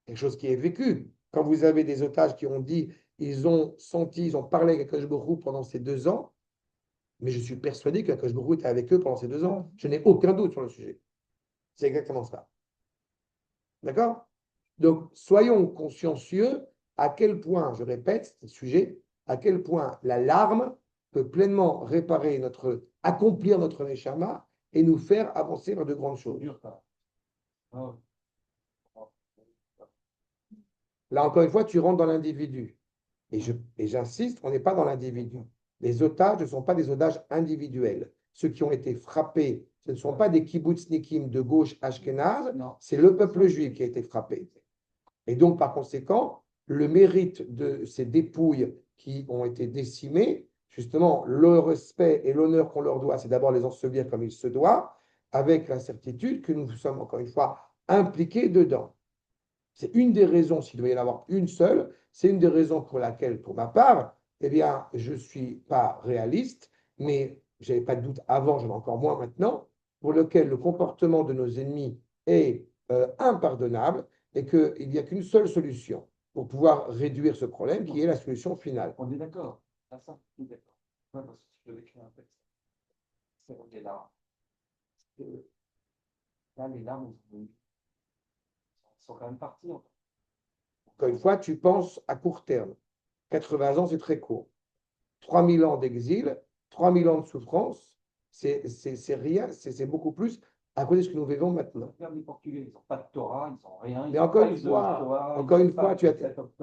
Quelque chose qui est vécu. Quand vous avez des otages qui ont dit, ils ont senti, ils ont parlé avec Akash Borou pendant ces 2 ans, mais je suis persuadé qu'Akash Borou était avec eux pendant ces 2 ans. Je n'ai aucun doute sur le sujet. C'est exactement ça. D'accord? Donc, soyons consciencieux à quel point, je répète, ce sujet, à quel point la larme peut pleinement réparer accomplir notre neshama et nous faire avancer vers de grandes choses. Là, encore une fois, tu rentres dans l'individu. Et j'insiste, on n'est pas dans l'individu. Les otages ne sont pas des otages individuels. Ceux qui ont été frappés, ce ne sont pas des kibbutznikim de gauche ashkénaze, c'est le peuple juif qui a été frappé. Et donc, par conséquent, le mérite de ces dépouilles qui ont été décimées, justement, le respect et l'honneur qu'on leur doit, c'est d'abord les ensevelir comme il se doit, avec la certitude que nous sommes, encore une fois, impliqués dedans. C'est une des raisons, s'il devait y en avoir une seule, c'est une des raisons pour laquelle, pour ma part, eh bien, je ne suis pas réaliste, mais je n'avais pas de doute avant, j'en ai encore moins maintenant, pour lequel le comportement de nos ennemis est impardonnable et qu'il n'y a qu'une seule solution pour pouvoir réduire ce problème, qui est la solution finale. On est d'accord. On est d'accord. Ouais, parce que je devais écrire un texte. C'est les larmes. Là, les larmes, sont quand même partis. Encore une fois, tu penses à court terme. 80 ans, c'est très court. 3000 ans d'exil, 3000 ans de souffrance, c'est rien, c'est beaucoup plus à cause de ce que nous vivons maintenant. Même les Portugais, ils n'ont pas de Torah, ils n'ont rien. Mais encore une fois,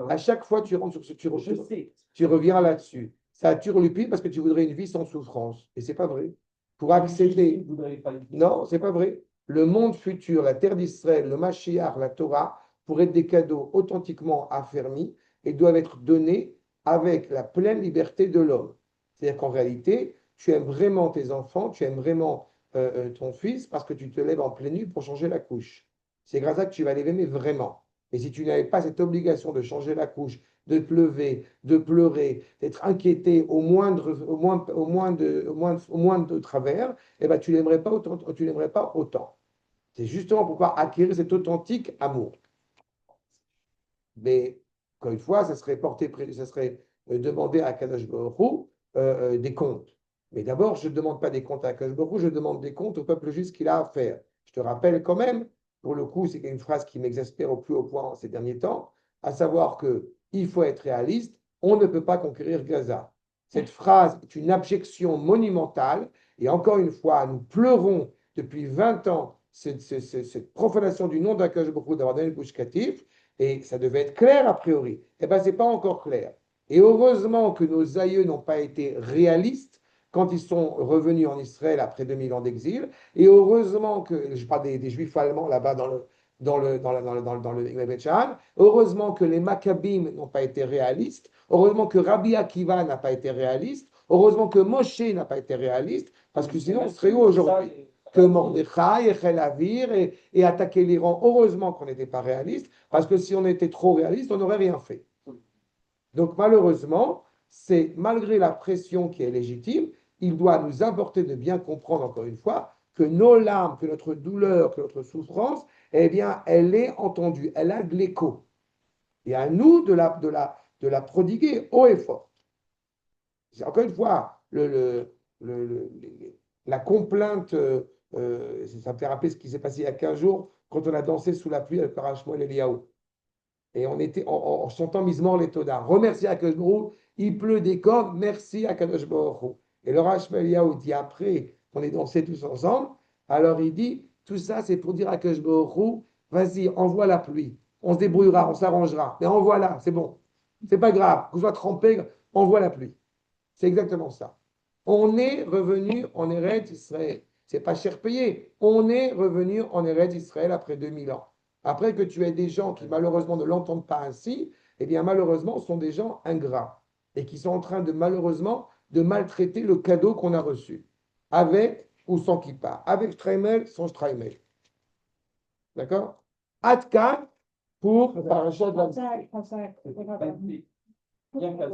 à chaque fois, tu rentres sur ce tu reviens là-dessus. Ça turlupine parce que tu voudrais une vie sans souffrance. Et ce n'est pas vrai. Pour accéder. Non, ce n'est pas vrai. Le monde futur, la terre d'Israël, le Mashiach, la Torah, pour être des cadeaux authentiquement affermis et doivent être donnés avec la pleine liberté de l'homme. C'est-à-dire qu'en réalité, tu aimes vraiment tes enfants, tu aimes vraiment ton fils parce que tu te lèves en pleine nuit pour changer la couche. C'est grâce à ça que tu vas l'aimer vraiment. Et si tu n'avais pas cette obligation de changer la couche, de te lever, de pleurer, d'être inquiété au moindre de travers, eh ben, tu ne l'aimerais pas autant. C'est justement pour pouvoir acquérir cet authentique amour. Mais, encore une fois, ça serait demander à Kadosh Baruch Hu des comptes. Mais d'abord, je ne demande pas des comptes à Kadosh Baruch Hu, je demande des comptes au peuple juste qu'il a à faire. Je te rappelle quand même, pour le coup, c'est une phrase qui m'exaspère au plus haut point ces derniers temps, à savoir qu'il faut être réaliste, on ne peut pas conquérir Gaza. Cette phrase est une abjection monumentale, et encore une fois, nous pleurons depuis 20 ans cette profanation du nom d'Akadosh Baruch Hu d'avoir donné le Gush Katif, et ça devait être clair a priori. Eh bien, ce n'est pas encore clair. Et heureusement que nos aïeux n'ont pas été réalistes quand ils sont revenus en Israël après 2000 ans d'exil. Et heureusement que, je parle des Juifs allemands là-bas dans le Bet Shean, heureusement que les Maccabim n'ont pas été réalistes, heureusement que Rabbi Akiva n'a pas été réaliste, heureusement que Moshe n'a pas été réaliste, parce que sinon on serait où aujourd'hui? que Mordechai et Chelavir et attaquer l'Iran. Heureusement qu'on n'était pas réaliste, parce que si on était trop réaliste, on n'aurait rien fait. Donc malheureusement, c'est malgré la pression qui est légitime, il doit nous importer de bien comprendre encore une fois que nos larmes, que notre douleur, que notre souffrance, eh bien, elle est entendue, elle a de l'écho. Et à nous de la prodiguer haut et fort. Encore une fois, la complainte, ça me fait rappeler ce qui s'est passé il y a 15 jours quand on a dansé sous la pluie avec le Rav Shmuel Eliyahu. Et on était en chantant Mizmor les Toda. Remercie Akadosh Baruch Hu, il pleut des cordes, merci Akadosh Baruch Hu. Et le Rav Shmuel Eliyahu dit après qu'on est dansé tous ensemble, alors il dit, tout ça c'est pour dire à Akadosh Baruch Hu, vas-y, envoie la pluie. On se débrouillera, on s'arrangera. Mais envoie-la, c'est bon. C'est pas grave, que je sois trempé, envoie la pluie. C'est exactement ça. On est revenu en Eretz Israël. C'est pas cher payé. On est revenu en Eretz Israël après 2000 ans. Après que tu aies des gens qui malheureusement ne l'entendent pas ainsi, eh bien malheureusement sont des gens ingrats et qui sont en train de malheureusement de maltraiter le cadeau qu'on a reçu, avec ou sans kippa, avec Streimel, sans Streimel. D'accord? Atkan pour Parashat Vayikra. Bien qu'à